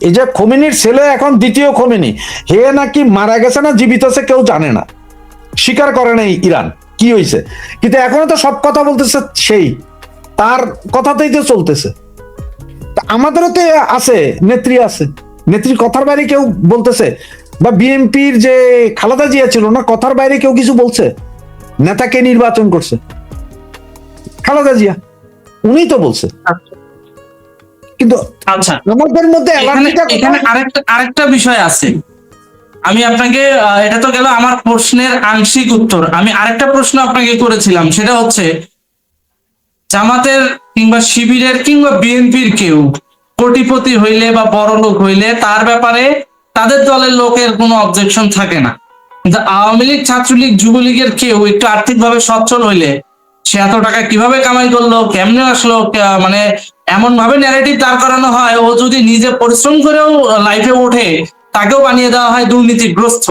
এই যে খোমেনির ছেলে এখন দ্বিতীয় খোমেনি, হে নাকি মারা গেছে না জীবিত আছে কেউ জানে না, স্বীকার করে নাই ইরান কি হয়েছে, কিন্তু এখনো তো সব কথা বলতেছে সেই তার কথাতেই তো চলতেছে। আমাদেরও তো আছে নেত্রী, আছে নেত্রীর কথার বাইরে কেউ বলতেছে? বা বিএনপির যে খালেদা জিয়া ছিল না, কথার বাইরে কেউ কিছু বলছে? নেতাকে নির্বাচন করছে খালেদা জিয়া, উনি তো বলছে। কিন্তু আচ্ছা, আমাদের মধ্যে এখানে আরেকটা বিষয় আছে। আমি আপনাকে এটা তো গেল আমার প্রশ্নের আংশিক উত্তর। আমি আরেকটা প্রশ্ন আপনাকে করেছিলাম, সেটা হচ্ছে জামাতের কিংবা শিবিরের কিংবা বিএনপির কেউ কোটিপতি হইলে বা বড় লোক হইলে তার ব্যাপারে তাদের দলের লোকের কোনো অবজেকশন থাকে না, কিন্তু আওয়ামী লীগ, ছাত্রলীগ, যুবলীগের কেউ একটু আর্থিকভাবে সচ্ছল হইলে সে এত টাকা কিভাবে কামাই করলো, কেমনে আসলো, মানে এমন ভাবে ন্যারেটিভ দাঁড় করানো হয়, ও যদি নিজে পরিশ্রম করেও লাইফে ওঠে তাকেও বানিয়ে দেওয়া হয় দুর্নীতিগ্রস্ত।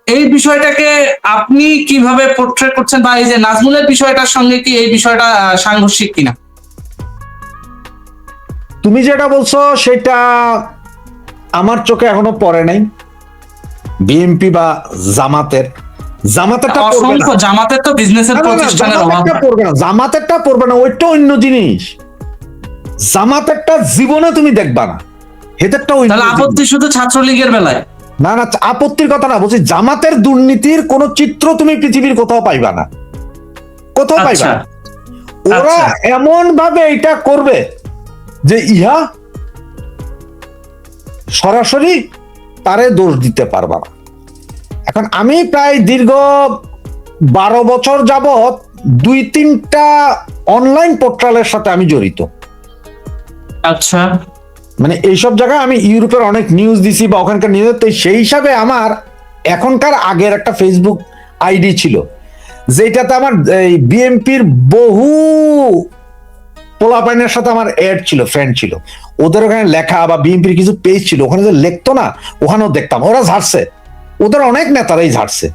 এই বিষয়টাকে আপনি কিভাবে পোর্ট্রেট করছেন, বা এই যে নাজমুলের বিষয়টার সঙ্গে কি এই বিষয়টা সাংঘর্ষিক কিনা? তুমি যেটা বলছো সেটা আমার চোখে এখনো পড়ে নাই। বিএনপি বা জামাতেরটা পড়বে না। অসংখ্য জামাতের তো বিজনেসের প্রতিষ্ঠানের অভাব জামাতেরটা পড়বে না, জামাতেরটা পড়বে না, ওইটা অন্য জিনিস। জামাতেরটা জীবনে তুমি দেখবা না, হেদেরটা অন্য তাহলে জিনিস। আপত্তি শুধু ছাত্রলীগের বেলায়? না না, আপত্তির কথা না বলছি, জামাতের দুর্নীতির কোন চিত্র তুমি পৃথিবীর কোথাও পাইবা না, কোথাও পাইবা আচ্ছা না। ওরা এমন ভাবে এটা করবে যে ইহা সরাসরি তারে দোষ দিতে পারবা না। এখন আমি প্রায় দীর্ঘ 12 বছর যাবৎ 2-3টা অনলাইন পোর্টালের সাথে আমি জড়িত। আচ্ছা, মানে এইসব জায়গায় আমি ইউরোপের অনেক নিউজ দিছি বা ওখানকার নিউজ, তো সেই হিসাবে আমার এখনকার আগের একটা ফেসবুক আইডি ছিল যেটাতে আমার এই বিএমপির বহু পোলাপাইনের সাথে আমার অ্যাড ছিল, ফ্রেন্ড ছিল, ওদের ওখানে লেখা বা বিএনপির কিছু পেজ ছিল, ওখানে যে লিখতো না ওখানেও দেখতাম ওরা ঝাড়ছে, ওদের অনেক নেতারাই ঝাড়ছে,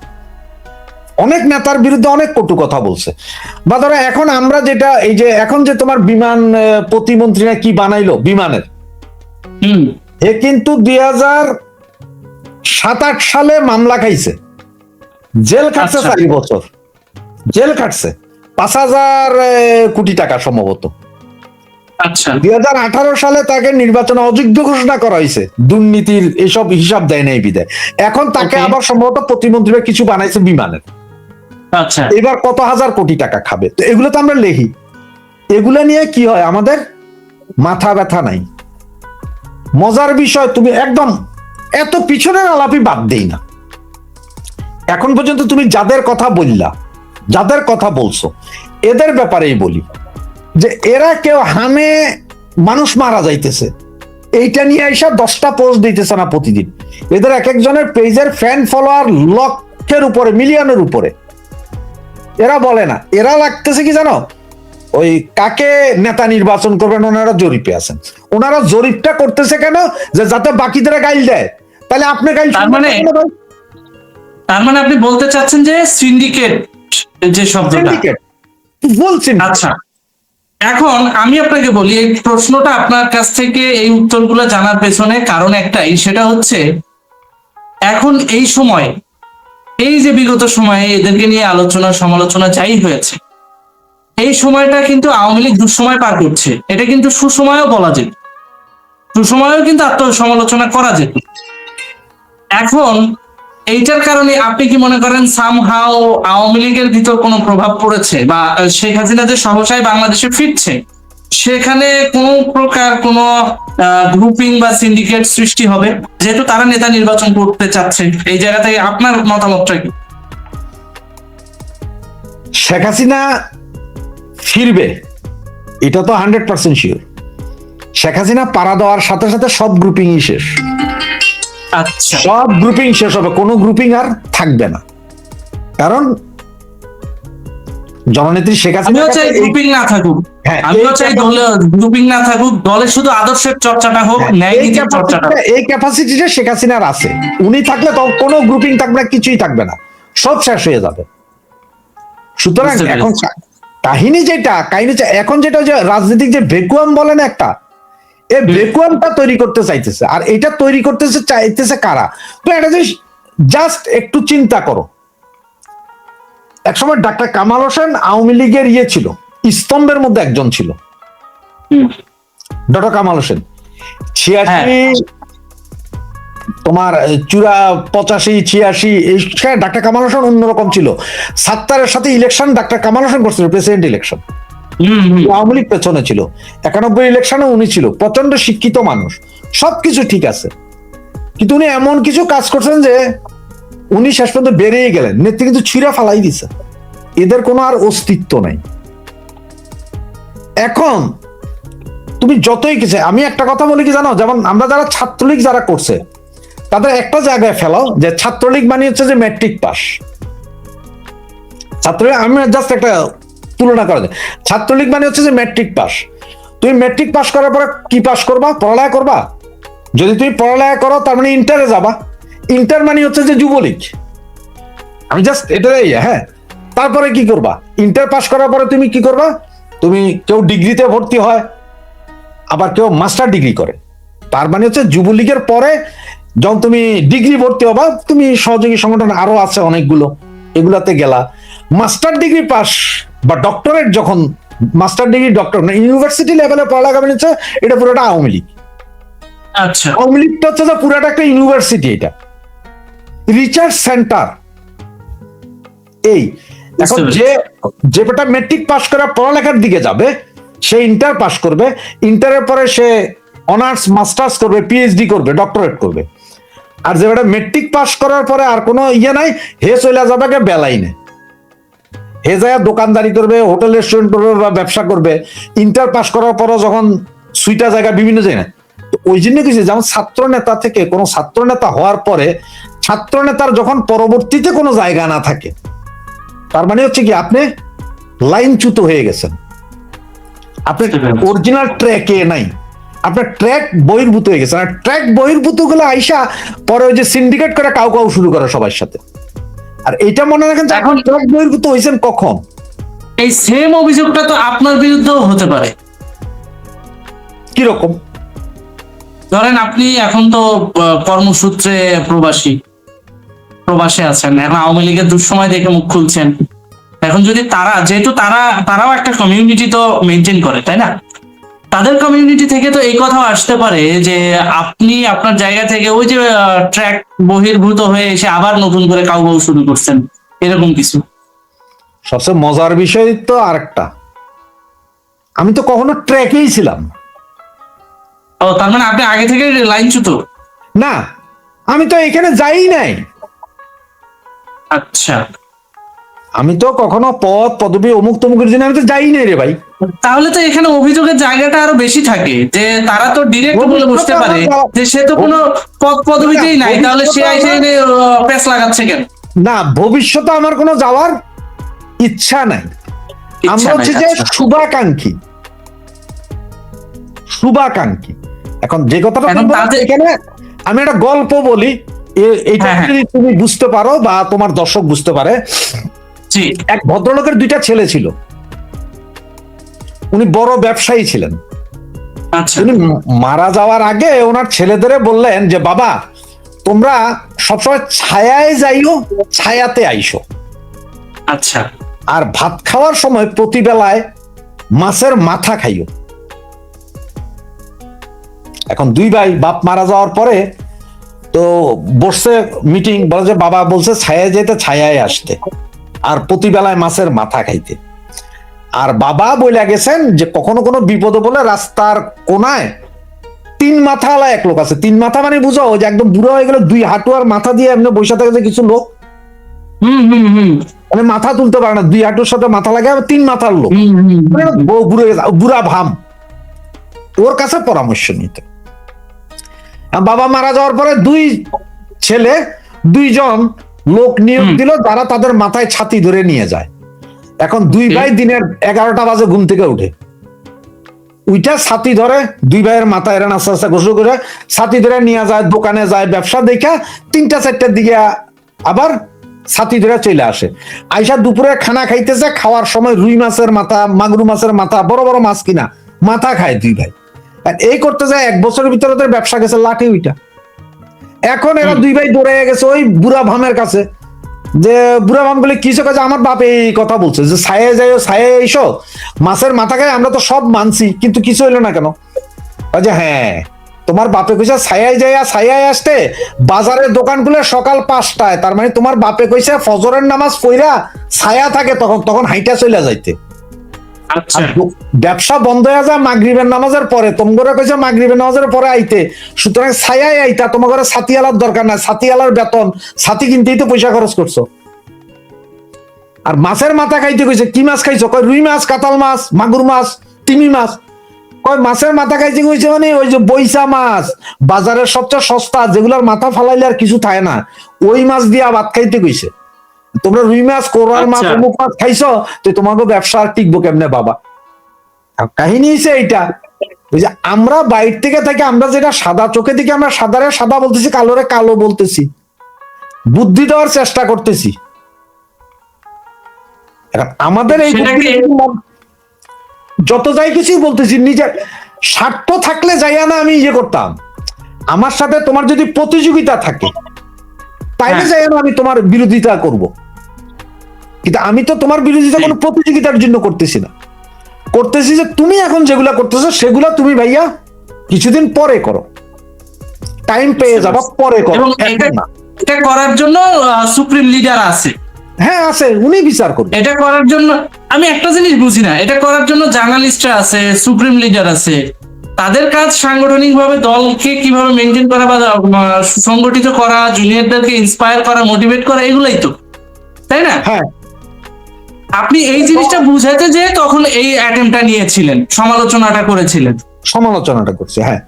অনেক নেতার বিরুদ্ধে অনেক কটু কথা বলছে। বা ধরো এখন আমরা যেটা এই যে এখন যে তোমার বিমান প্রতিমন্ত্রী না কি বানাইলো বিমানের, এ কিন্তু 2007-8 সালে মামলা খাইছে, জেল খাটছে 4 বছর, জেল খাটছে 5,000 কোটি টাকা সম্ভবত। আচ্ছা, 2018 সালে তাকে নির্বাচনে অযোগ্য ঘোষণা করা হয়েছে, দুর্নীতির এসব হিসাব দেয় নাই বিদায়। এখন তাকে আবার সম্ভবত প্রতিমন্ত্রী কিছু বানাইছে বিমানের। আচ্ছা, এবার কত হাজার কোটি টাকা খাবে, তো এগুলো তো আমরা লেখি, এগুলা নিয়ে কি হয় আমাদের মাথা ব্যথা নাই। মজার বিষয়, তুমি একদম এত পিছনের আলাপই বাদ দেই না, এখন পর্যন্ত তুমি যাদের কথা বললা, যাদের কথা বলছো, এদের ব্যাপারেই বলি যে এরা কেউ হামে মানুষ মারা যাইতেছে এইটা নিয়ে এসে 10টা পোস্ট দিতেছে না প্রতিদিন। এদের এক একজনের পেজের ফ্যান ফলোয়ার লক্ষের উপরে, মিলিয়নের উপরে। এরা বলে না, এরা লাগতেছে কি জানো, ওই কাকে নেতা নির্বাচন করবেন ওনারা জরিপে আছেন। ওনারা জরিপটা করতেছে কেন, যে যাতে বাকিদের গাইল দেয়, তাহলে আপনি গাইল। তার মানে আপনি বলতে চাচ্ছেন যে সিন্ডিকেট যে শব্দটা বলছেন। আচ্ছা, এখন আমি আপনাকে বলি, এই প্রশ্নটা আপনার কাছ থেকে এই উত্তরগুলো জানার পেছনে কারণ একটাই, সেটা হচ্ছে এখন এই সময়, এই যে বিগত সময়ে এদেরকে নিয়ে আলোচনা সমালোচনা যাই হয়েছে, এই সময়টা কিন্তু আওয়ামী লীগ দুঃসময় পার করছে, এটা কিন্তু সুসময়ও বলা যেত, সুসময়েও কিন্তু আত্মসমালোচনা করা যেত। এখন এইটার কারণে আপনি কি মনে করেন সামহাও আওয়ামী লীগের ভিতর কোনো প্রভাব পড়েছে, বা শেখ হাসিনা যে সহসায় বাংলাদেশে ফিরছে সেখানে কোন প্রকার কোন গ্রুপিং বা সিন্ডিকেট সৃষ্টি হবে, যেহেতু তারা নেতা নির্বাচন করতে চাচ্ছে? এই জায়গা থেকে আপনার মতামতটা কি? শেখ হাসিনা ফিরবে এটা তো 100% শিওর। শেখ হাসিনা পাড়া দেওয়ার সাথে সাথে সব গ্রুপিংই শেষ, আচ্ছা, সব গ্রুপিং শেষ হবে, কোনো গ্রুপিং আর থাকবে না। কারণ জননেত্রী শেখ হাসিনা আমিও চাই গ্রুপিং না থাকুক, হ্যাঁ, আমিও এই চাই দলে গ্রুপিং না থাকুক, দলে শুধু আদর্শের চর্চাটা হোক, ন্যায় নীতির চর্চাটা হোক। এই ক্যাপাসিটিটা শেখ হাসিনার আছে। উনি থাকলে তো কোনো গ্রুপিং থাকবে না, কিছুই থাকবে না, সব শেষ হয়ে যাবে। সুতরাং বুঝতে পেরেছি। এখন কাহিনী এখন যেটা যে রাজনৈতিক যে ভ্যাকুয়াম বলেন একটা, এই ভ্যাকুয়ামটা তৈরি করতে চাইতেছে। আর এটা তৈরি করতেছে চাইতেছে কারা? তো এটা যে জাস্ট একটু চিন্তা করো, একসময় ডাক্তার কামাল হোসেন আওয়ামী লীগের ছিল, স্তম্ভের মধ্যে একজন ছিল ডক্টর কামাল হোসেন। 86 তোমার 85-86 এই ডাক্তার কামাল হোসেন অন্যরকম ছিল। সাত্তারের সাথে ইলেকশন ডাক্তার কামাল হোসেন করছিল, প্রেসিডেন্ট ইলেকশন, আওয়ামী লীগ পেছনে ছিল। 91 ইলেকশনে উনি ছিল, প্রচন্ড শিক্ষিত মানুষ, সবকিছু ঠিক আছে, কিন্তু উনি এমন কিছু কাজ করছেন যে উনি শেষ পর্যন্ত বেরিয়ে গেলেন, নেত্রী কিন্তু ছিঁড়া ফালাই দিছে, এদের কোনো আর অস্তিত্ব নাই। এখন তুমি যতই কিছু, আমি একটা কথা বলি কি জানো, যেমন আমরা যারা ছাত্রলীগ যারা করছে তাদের একটা জায়গায় ফেলাও যে ছাত্রলীগ মানে হচ্ছে যে ম্যাট্রিক পাস। ছাত্রলীগ আমি জাস্ট একটা তুলনা করা যায়, ছাত্রলীগ মানে হচ্ছে যে ম্যাট্রিক পাস। তুমি ম্যাট্রিক পাস করার পরে কি পাস করবা? পড়ালেখা করবা। যদি তুমি পড়ালেখা করো তার মানে ইন্টারে যাবা, ইন্টার মানে হচ্ছে যে যুবলীগ। আমি জাস্ট এটাই, হ্যাঁ। তারপরে কি করবা? ইন্টার পাস করার পরে তুমি কি করবা? তুমি কেউ ডিগ্রিতে ভর্তি হয়, আবার কেউ মাস্টার ডিগ্রি করে। তার মানে হচ্ছে যুবলীগের পরে যখন তুমি ডিগ্রি ভর্তি হবা, তুমি সহযোগী সংগঠন আরো আছে অনেকগুলো, এগুলাতে গেলা। মাস্টার ডিগ্রি পাস বা ডক্টরেট, যখন মাস্টার ডিগ্রি ডক্টর না ইউনিভার্সিটি লেভেলে পড়ালেখা মানে হচ্ছে এটা পুরোটা আওয়ামী লীগ। আচ্ছা, আওয়ামী লীগটা হচ্ছে যে পুরোটা একটা ইউনিভার্সিটি, এটা রিসার্চ সেন্টার। এই এখন যেটা ম্যাট্রিক পাস করা পড়ালেখার দিকে যাবে, সে ইন্টার পাস করবে, ইন্টারের পরে সে অনার্স মাস্টার্স করবে, পিএইচডি করবে, ডক্টরেট করবে। আর যেটা ম্যাট্রিক পাস করার পরে আর কোনো নাই, হে চলে যাবে বেলাইনে, হে যায় দোকানদারি করবে, হোটেল রেস্টুরেন্ট করবে বা ব্যবসা করবে। ইন্টার পাস করার পরে যখন সুইটা জায়গা বিভিন্ন জায়গায়, তো ওই জন্য কিছু, যেমন ছাত্র নেতা থেকে কোনো ছাত্র নেতা হওয়ার পরে ছাত্র নেতার যখন পরবর্তীতে কোনো জায়গা না থাকে, তার মানে হচ্ছে কি আপনি লাইনচ্যুত হয়ে গেছেন, আপনার অরিজিনাল ট্র্যাকে নাই, আপনার ট্র্যাক বহির্ভূত হয়ে গেছে। আর ট্র্যাক বহির্ভূত গুলো আইসা পরে ওই যে সিন্ডিকেট করে কাউ কাউ শুরু করে সবার সাথে। আর এটা মনে রাখেন যে এখন ট্র্যাক বহির্ভূত হয়েছেন কখন? এই সেম অভিযোগটা তো আপনার বিরুদ্ধেও হতে পারে। কিরকম? ধরেন আপনি এখন তো কর্মসূত্রে প্রবাসে আছেন, এখন আওয়ামী লীগের দুঃসময় দেখে মুখ খুলছেন। এখন যদি যেহেতু তারাও একটা কমিউনিটি তো মেনটেন করে, তাই না? তাদের কমিউনিটি থেকে তো এই কথাও আসতে পারে যে আপনি আপনার জায়গা থেকে ওই যে ট্র্যাক বহির্ভূত হয়ে এসে আবার নতুন করে কাউ শুরু করছেন, এরকম কিছু। সবচেয়ে মজার বিষয় তো আরেকটা, আমি তো কখনো ট্র্যাকেই ছিলাম। ও, তার মানে আপনি আগে থেকে লাইনচ্যুত? না, আমি তো এখানে যাই নাই। আচ্ছা, আমি তো কখনো পদ পদবি অমুক তমুকের জন্য আমি তো যাই নাই রে ভাই। তাহলে তো এখানে অভিযোগের জায়গাটা আরো বেশি থাকে, যে তারা তো ডিরেক্ট বলে বুঝতে পারে যে সে তো কোনো পদ পদবিতেই নাই, তাহলে সে আইসে প্যাচ লাগাচ্ছে কেন? না, ভবিষ্যতে আমার কোনো যাওয়ার ইচ্ছা নাই। আমরা হচ্ছে যে শুভাকাঙ্ক্ষী। এখন যে কথাটা এখানে আমি একটা গল্প বলি, এইটা যদি তুমি বুঝতে পারো বা তোমার দর্শক বুঝতে পারে। এক ভদ্রলোকের 2টা ছেলে ছিল, উনি বড় ব্যবসায়ী ছিলেন। উনি মারা যাওয়ার আগে ওনার ছেলেদের বললেন যে বাবা, তোমরা সবসময় ছায়ায় যাইও, ছায়াতে আইসো। আচ্ছা, আর ভাত খাওয়ার সময় প্রতি বেলায় মাছের মাথা খাইও। এখন 2 ভাই, বাপ মারা যাওয়ার পরে তো বসছে মিটিং, বলে যে বাবা বলছে ছায়ায় যেতে, ছায়ায় আসতে, আর প্রতি বেলায় মাছের মাথা খাইতে। আর বাবা বলে গেছেন যে কখনো কোনো বিপদে বলে রাস্তার কোনায় 3 মাথাওয়ালা এক লোক আছে। 3 মাথা মানে বুঝো যে একদম বুড়ো হয়ে গেলে 2 হাঁটু আর মাথা দিয়ে এমনি বসে থাকে যে কিছু লোক, মানে মাথা তুলতে পারে না, 2 হাঁটুর সাথে মাথা লাগে, 3 মাথার লোক, মানে বুড়া ভাম। ওর কাছে পরামর্শ নিতে। বাবা মারা যাওয়ার পরে 2 ছেলে 2 জন লোক নিয়োগ দিল, যারা তাদের মাথায় ছাতি ধরে নিয়ে যায়। এখন 2 ভাই দিনের 11টা বাজে ঘুম থেকে উঠে, উইটা ছাতি ধরে 2 ভাইয়ের মাথায় এরা আস্তে আস্তে গোসল করে ছাতি ধরে নিয়ে যায়, দোকানে যায়, ব্যবসা দেখা 3টা-4টার দিকে আবার ছাতি ধরে চলে আসে। আইসা দুপুরে খানা খাইতেছে, খাওয়ার সময় রুই মাছের মাথা, মাগুর মাছের মাথা, বড় বড় মাছ কিনা মাথা খায় 2 ভাই। এই করতে যায় 1 বছরের ভিতরে ওদের ব্যবসা গেছে লাঠি উইটা। এখন এরা 2 ভাই দৌড়ে গেছে ওই বুড়া ভামের কাছে, যে বুড়া ভাম বলে কিছু কাজে আমার বাপ এই কথা বলছে যে ছায়ে যাই, ছায়ে এসো, মাছের মাথা খায়, আমরা তো সব মানছি, কিন্তু কিছু হইলো না কেন? যে হ্যাঁ, তোমার বাপে কইছে ছায়ায় যাইয়া ছায়ায় আসতে, বাজারের দোকানগুলো সকাল 5টায়, তার মানে তোমার বাপে কইছে ফজরের নামাজ পড়া ছায়া থাকে তখন হাইটা চলে যাইতে। আচ্ছা, ব্যবসা বন্ধ হয়ে যায় মাগরিবের নামাজের পরে, তোমরা কইছে মাগরিবের নামাজের পরে আইতে, সুতরাং ছায়ায় আইতা, তোমার ছাতি আলার দরকার নাই, ছাতি আলার বেতন, ছাতি কিনতেই তো পয়সা খরচ করছো। আর মাছের মাথা খাইতে কইছে, কি মাছ খাইছো? কয় রুই মাছ, কাতাল মাছ, মাগুর মাছ, তিমি মাছ। কয় মাছের মাথা খাইতে কইছে মানে ওই যে বইসা মাছ, বাজারের সবচেয়ে সস্তা, যেগুলোর মাথা ফালাইলে আর কিছু থাকে না, ওই মাছ দিয়া ভাত খাইতে কইছে। তোমরা রুই মাছ, কোরাল মাছ, অমুক মাছ খাইছো, তো তোমাকে ব্যবসা আর টিকবো কেমনে বাবা? কাহিনী হচ্ছে এইটা, ওই যে আমরা বাইর থেকে থাকি, আমরা যেটা সাদা চোখে দিকে আমরা সাদারে সাদা বলতেছি, কালোরে কালো বলতেছি, বুদ্ধি দেওয়ার চেষ্টা করতেছি। আমাদের এই যত যাই কিছুই বলতেছি, নিজের স্বার্থ থাকলে যাইয়া না আমি ইয়ে করতাম, আমার সাথে তোমার যদি প্রতিযোগিতা থাকে তাইলে যাইয়া না আমি তোমার বিরোধিতা করব, কিন্তু আমি তো তোমার বিরোধিতা কোনো প্রতিযোগিতার জন্য করতেছি না, করতেছি যে তুমি এখন যেগুলা করতেছো সেগুলা তুমি ভাইয়া কিছুদিন পরে করো, টাইম পেয়ে যাবা, পরে করো। এটা করার জন্য সুপ্রিম লিডার আছে। হ্যাঁ আছে, উনি বিচার করবেন। এটা করার জন্য আমি একটা জিনিস বুঝি না, এটা করার জন্য জার্নালিস্টরা আছে, সুপ্রিম লিডার আছে, তাদের কাজ সাংগঠনিক ভাবে দলকে কিভাবে মেনটেন করা বা সংগঠিত করা, জুনিয়রদেরকে ইন্সপায়ার করা, মোটিভেট করা, এগুলাই তো, তাই না? হ্যাঁ, আপনি এই জিনিসটা বুঝাইতে যে তখন এই অ্যাটেম্পটা নিয়েছিলেন, সমালোচনাটা করেছিলেন। সমালোচনাটা করছে, হ্যাঁ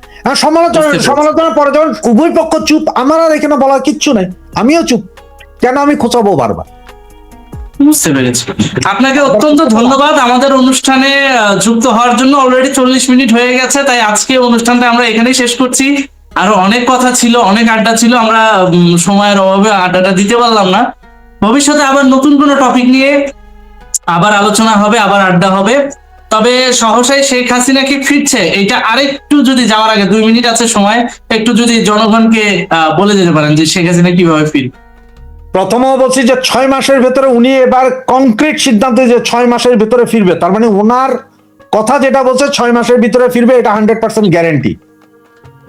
সমালোচনার পরে যখন উভয় পক্ষ চুপ, আমার আর এখানে বলার কিচ্ছু নাই, আমিও চুপ, কেন আমি খোঁচাবো বারবার? বুঝতে পেরেছি। আপনাকে অত্যন্ত ধন্যবাদ আমাদের অনুষ্ঠানে যুক্ত হওয়ার জন্য। অলরেডি 40 মিনিট হয়ে গেছে, তাই আজকে অনুষ্ঠানটা আমরা এখানেই শেষ করছি। আরো অনেক কথা ছিল, অনেক আড্ডা ছিল, আমরা সময়ের অভাবে আড্ডাটা দিতে পারলাম না। ভবিষ্যতে আবার নতুন কোনো টপিক নিয়ে আবার আলোচনা হবে, আবার আড্ডা হবে। তবে সহসাই শেখ হাসিনা কি ফিরছে, এটা আরেকটু যদি যাওয়ার আগে 2 মিনিট আছে সময়, একটু যদি জনগণকে বলে দিতে পারেন যে শেখ হাসিনা কিভাবে ফিরবে। প্রথমে বলছি যে 6 মাসের ভেতরে উনি এবার কংক্রিট সিদ্ধান্ত যে 6 মাসের ভিতরে ফিরবে, তার মানে ওনার কথা যেটা বলছে 6 মাসের ভিতরে ফিরবে, এটা 100% গ্যারান্টি,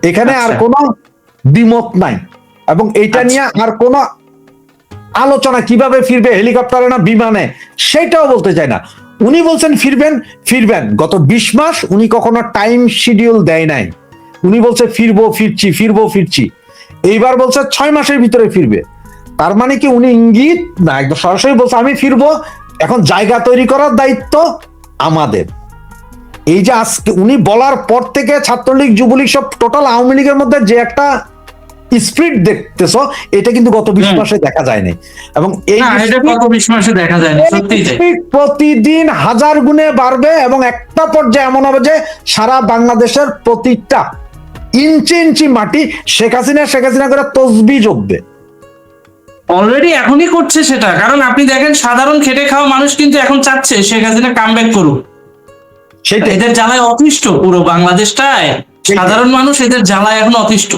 এখানে আর কোনো দ্বিমত নাই। এবং এইটা নিয়ে আর কোনো আলোচনা কিভাবে ফিরবে, হেলিকপ্টারে না বিমানে, সেটাও বলতে চাই না। উনি বলছেন ফিরবেন। গত 20 মাস উনি কখনো টাইম শিডিউল দেয় নাই, উনি বলছে ফিরবো ফিরছি, এইবার বলছে 6 মাসের ভিতরে ফিরবে। তার মানে কি উনি ইঙ্গিত না, একদম সরাসরি বলছে আমি ফিরবো, এখন জায়গা তৈরি করার দায়িত্ব আমাদের। এই যে আজকে উনি বলার পর থেকে ছাত্রলীগ, যুবলীগ, সব টোটাল আওয়ামী লীগের মধ্যে যে একটা স্পিরিট দেখতেছ, এটা কিন্তু গত 20 মাসে দেখা যায়নি। এবং এই গত 20 মাসে দেখা যায়নি, সত্যিই তাই। প্রতিদিন 1000 গুণে বাড়বে, এবং একটা পর্যায়ে এমন হবে যে সারা বাংলাদেশের প্রতিটা ইঞ্চি মাটি শেখ হাসিনা করে তসবিহ জপবে। অলরেডি এখনই করছে সেটা, কারণ আপনি দেখেন সাধারণ খেটে খাওয়া মানুষ কিন্তু এখন চাচ্ছে শেখ হাসিনা কামব্যাক করুক। সেটা এদের জ্বালায় অতিষ্ঠ, পুরো বাংলাদেশটায় সাধারণ মানুষ এদের জ্বালায় এখন অতিষ্ঠ।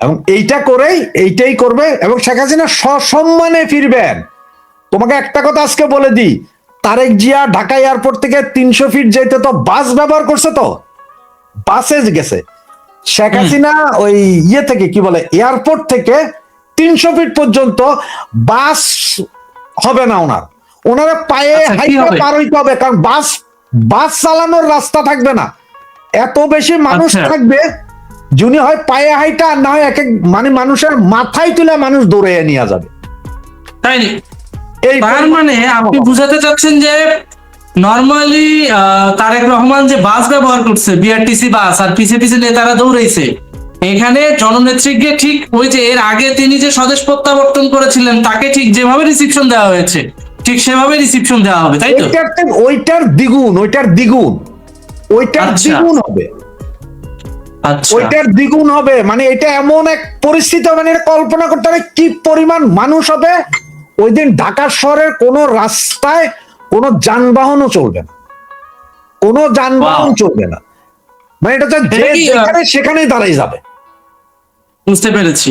এবং এইটাই করবে, এবং শেখ হাসিনা সসম্মানে ফিরবেন। তোমাকে একটা কথা আজকে বলে দিই, তারেক জিয়া ঢাকা এয়ারপোর্ট থেকে 300 ফিট যেতে তো বাস ব্যবহার করছে, তো বাসে গেছে। শেখ হাসিনা ওই থেকে কি বলে এয়ারপোর্ট থেকে 300 ফিট পর্যন্ত বাস হবে না, ওনারা পায়ে হাইটে পার হইতে হবে, কারণ বাস চালানোর রাস্তা থাকবে না, এত বেশি মানুষ থাকবে। যিনি হয় পায়ে হাইটা, না হয় এক মানে মানুষের মাথায় তুলে মানুষ দৌড়ে নিয়ে যাবে। তাই তার মানে আপনি বুঝাতে চাচ্ছেন যে নরমালি তারেক রহমান যে বাস ব্যবহার করছে বিআরটিসি বাস আর পিছে পিছে নেতারা দৌড়াইছে, এখানে জননেত্রীকে ঠিক ওই যে এর আগে তিনি যে স্বদেশ প্রত্যাবর্তন করেছিলেন তাকে ঠিক যেভাবে রিসিপশন দেওয়া হয়েছে ঠিক সেভাবে রিসিপশন দেওয়া হবে, তাই তো? ওইটার দ্বিগুণ হবে, আচ্ছা ওইটার দ্বিগুণ হবে। মানে এটা এমন এক পরিস্থিতি হবে, মানে এটা কল্পনা করতে হবে কি পরিমাণ মানুষ হবে ওই দিন। ঢাকা শহরের কোনো রাস্তায় কোনো যানবাহনও চলবে না, কোনো যানবাহন চলবে না। মানে এটা সেখানেই দাঁড়াই যাবে। বুঝতে পেরেছি।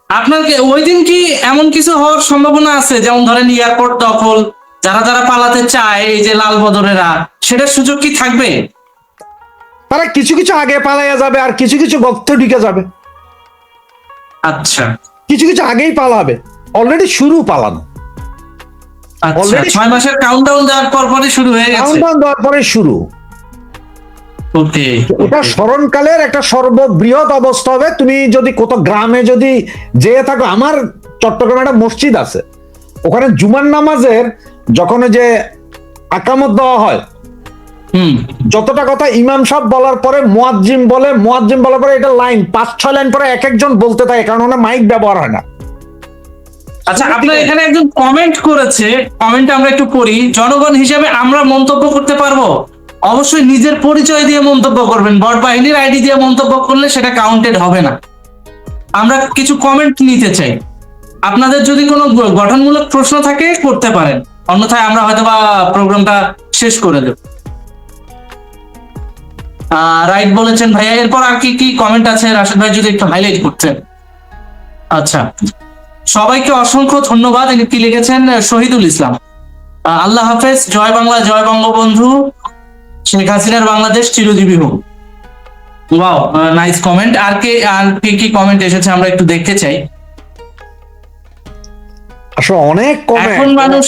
আপনার ওই দিন কি এমন কিছু হওয়ার সম্ভাবনা আছে, যেমন ধরেন এয়ারপোর্ট দখল, যারা যারা পালাতে চায় এই যে লাল বদরেরা, সেটার সুযোগ কি থাকবে? তারা কিছু কিছু আগে পালাইয়া যাবে আর কিছু কিছু গর্ত ঢুকে যাবে। আচ্ছা, কিছু কিছু আগেই পালাবে, অলরেডি শুরু পালানো। আচ্ছা 6 মাসের কাউন্টডাউন দেওয়ার পরই শুরু হয়ে গেছে। কাউন্টডাউন দেওয়ার পরে শুরু। ওকে, ওটা স্মরণকালের একটা সর্ববৃহৎ অবস্থা হবে। তুমি যদি কোথাও গ্রামে যদি যেয়ে থাকো, আমার চট্টগ্রামে একটা মসজিদ আছে, ওখানে জুমার নামাজের যখন যে আকামত দেওয়া হয়, যতটা কথা ইমাম সাহেব বলার পরে মুয়াজ্জিম বলার পরে এটা লাইন 5-6 লাইন পরে এক একজন বলতে থাকে, কারণ ওখানে মাইক ব্যবহার হয় না। আচ্ছা, আপনার এখানে একজন কমেন্ট করেছে, কমেন্ট আমরা একটু পড়ি। জনগণ হিসেবে আমরা মন্তব্য করতে পারবো, অবশ্যই নিজের পরিচয় দিয়ে মন্তব্য করবেন, বট বাহিনীর আইডি দিয়ে মন্তব্য করলে সেটা কাউন্টেড হবে না। আমরা কিছু কমেন্ট নিতে চাই, আপনাদের যদি কোনো গঠনমূলক প্রশ্ন থাকে করতে পারেন, অন্যথায় আমরা হয়তো বা প্রোগ্রামটা শেষ করে দেব। রাইট বলেছেন ভাইয়া। এরপর আর কি কি কমেন্ট আছে রাশেদ ভাই যদি একটু হাইলাইট করতেন। আচ্ছা, সবাইকে অসংখ্য ধন্যবাদ। ইনি কি লিখেছেন? শহীদুল ইসলাম, আল্লাহ হাফেজ, জয় বাংলা, জয় বঙ্গবন্ধু, শেখ হাসিনার বাংলাদেশ চিরজীবী হোক। Wow, nice comment. আর কি কমেন্ট এসেছে আমরা একটু দেখতে চাই। আসলে অনেক কমেন্ট। এখন মানুষ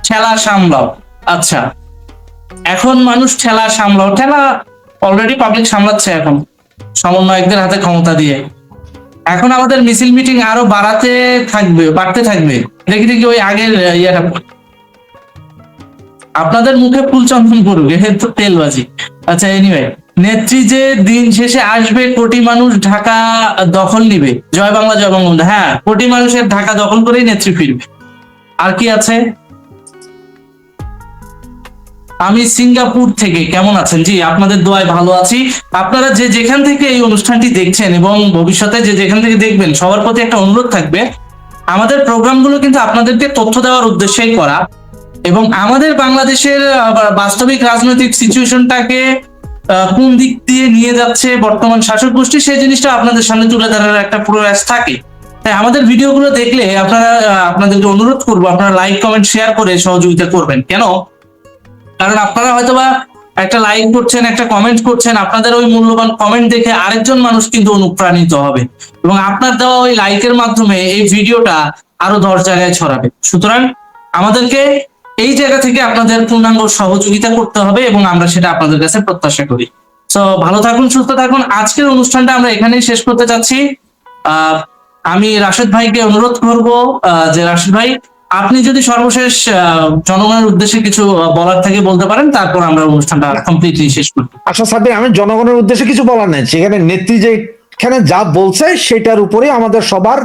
ঠেলা সামলাও। আচ্ছা, এখন মানুষ ঠেলা সামলাও। ঠেলা অলরেডি পাবলিক সামলাচ্ছে এখন সমন্বয়কদের হাতে ক্ষমতা দিয়ে। এখন আমাদের মিছিল মিটিং আরো বাড়তে থাকবে। দেখি ওই আগের ইয়েটা আপনাদের মুখে ফুল চন্দন পড়ুক, এর তো তেলবাজি। আচ্ছা, এনিওয়ে, নেত্রী যে দিন শেষে আসবে, কোটি মানুষ ঢাকা দখল নিবে, জয় বাংলা, জয় বঙ্গবন্ধু। হ্যাঁ, কোটি মানুষের ঢাকা দখল করেই নেত্রী ফিরবে। আর কি আছে? আমি সিঙ্গাপুর থেকে, কেমন আছেন? জি, আপনাদের দোয়ায় ভালো আছি। আপনারা যে যেখান থেকে এই অনুষ্ঠানটি দেখছেন এবং ভবিষ্যতে যে যেখান থেকে দেখবেন, সবার প্রতি একটা অনুরোধ থাকবে, আমাদের প্রোগ্রামগুলো কিন্তু আপনাদেরকে তথ্য দেওয়ার উদ্দেশ্যেই করা, এবং আমাদের বাংলাদেশের বাস্তবিক রাজনৈতিক সিচুয়েশনটাকে কোন দিক দিয়ে নিয়ে যাচ্ছে বর্তমান শাসক গোষ্ঠী, সেই জিনিসটা আপনাদের সামনে তুলে ধরার একটা প্রয়াস থাকে। তাই আমাদের ভিডিওগুলো দেখলে আপনাদেরকে অনুরোধ করবো, আপনারা লাইক, কমেন্ট, শেয়ার করে সহযোগিতা করবেন। কেন? কারণ আপনারা হয়তোবা একটা লাইক করছেন, একটা কমেন্ট করছেন, আপনাদের ওই মূল্যবান কমেন্ট দেখে আরেকজন মানুষ কিন্তু অনুপ্রাণিত হবে, এবং আপনার দেওয়া ওই লাইকের মাধ্যমে এই ভিডিওটা আরো 10 জায়গায় ছড়াবে। সুতরাং আমাদেরকে এই জায়গা থেকে আপনাদের পূর্ণাঙ্গ সহযোগিতা করতে হবে, এবং আমরা সেটা আপনাদের কাছে প্রত্যাশা করি। তো ভালো থাকুন, সুস্থ থাকুন। আজকের অনুষ্ঠানটা আমরা এখানেই শেষ করতে যাচ্ছি। আমি রাশেদ ভাইকে অনুরোধ করব যে রাশেদ ভাই, আপনি যদি সর্বশেষ জনগণের উদ্দেশ্যে কিছু বলার থাকে বলতে পারেন, তারপর আমরা অনুষ্ঠানটা কমপ্লিটলি শেষ করব। আচ্ছা সাব্বির, আমি জনগণের উদ্দেশ্যে কিছু বলার নাই, সেখানে নেত্রী যেখানে যা বলছে সেটার উপরে আমাদের সবার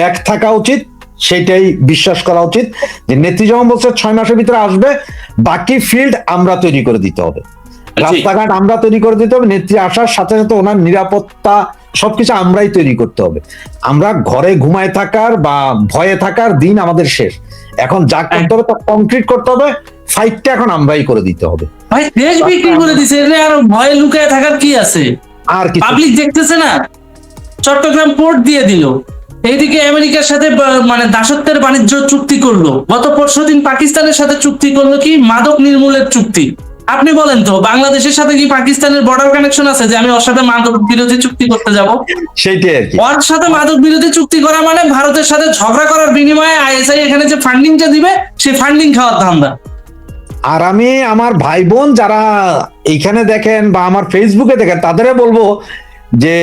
এক থাকা উচিত, সেটাই বিশ্বাস করা উচিত যে নেত্রী যেমন বলছে 6 মাসের ভিতরে আসবে, বাকি ফিল্ড আমরা তৈরি করে দিতে হবে, রাস্তাঘাট আমরা তৈরি করে দিতে হবে। নেত্রী আসার সাথে সাথে ওনার নিরাপত্তা সবকিছু আমরাই তৈরি করতে হবে। আমরা ঘরে ঘুমায় থাকার বা ভয়ে থাকার দিন আমাদের শেষ। এখন যা করতে হবে তা কংক্রিট করতে হবে, ফাইটটা এখন আমরাই করে দিতে হবে। ভাই দেশ বিক্রি করে দিছে, এর আর ভয়ে লুকায় থাকার কি আছে? আর কি পাবলিক দেখতেছে না? চট্টগ্রাম পোর্ট দিয়ে দিল, এইদিকে আমেরিকার সাথে মানে দাসত্বের বাণিজ্য চুক্তি করলো, গত পরশুদিন পাকিস্তানের সাথে চুক্তি করলো, কি মাদক নির্মূলের চুক্তি। আপনি বলেন তো, বাংলাদেশের সাথে কি পাকিস্তানের বর্ডার কানেকশন আছে যে আমি ওর সাথে মাদক বিরোধী চুক্তি করতে যাব? সেইটাই আর কি। ওর সাথে মাদক বিরোধী চুক্তি করা মানে ভারতের সাথে ঝগড়া করার বিনিময়ে আইএসআই এখানে যে ফান্ডিংটা দিবে, সেই ফান্ডিং খাওয়ার ধান্দা। আর আমি আমার ভাই বোন যারা এইখানে দেখেন বা আমার ফেসবুকে দেখেন, তাদেরও বলবো যে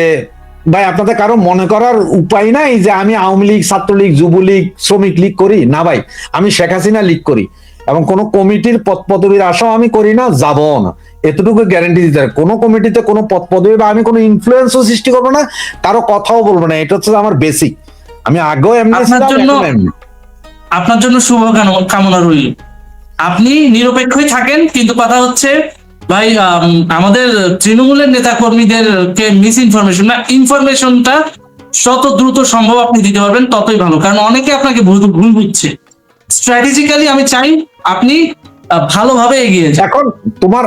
ভাই আপনাদের কারো মনে করার উপায় নাই যে আমি আওয়ামী লীগ, ছাত্রলীগ, যুবলীগ, শ্রমিক লীগ করি না ভাই, আমি শেখ হাসিনা লীগ করি এবং কোন কমিটির পদ পদবীর আশাও আমি করি না, যাবো না, এতটুকু গ্যারান্টি দিতে পারি। কোনো কমিটিতে কোনো পদ পদবী বা আমি কোনো ইনফ্লুয়েন্সও সৃষ্টি করবো না, কারো কথাও বলবো না, এটা হচ্ছে আমার বেসিক। আমি আগেও এমনি আপনার ছিলাম, জন্য এখনো এমনি। আপনার জন্য শুভ কামনা রইল। আপনি নিরপেক্ষই থাকেন, কিন্তু কথা হচ্ছে ভাই, আমাদের তৃণমূলের নেতা কর্মীদেরকে মিস ইনফরমেশন না, ইনফরমেশনটা যত দ্রুত সম্ভব আপনি দিতে পারবেন ততই ভালো, কারণ অনেকে আপনাকে ভুল বুঝছে। স্ট্র্যাটেজিক্যালি আমি চাই আপনি ভালোভাবে এগিয়ে যান। এখন তোমার,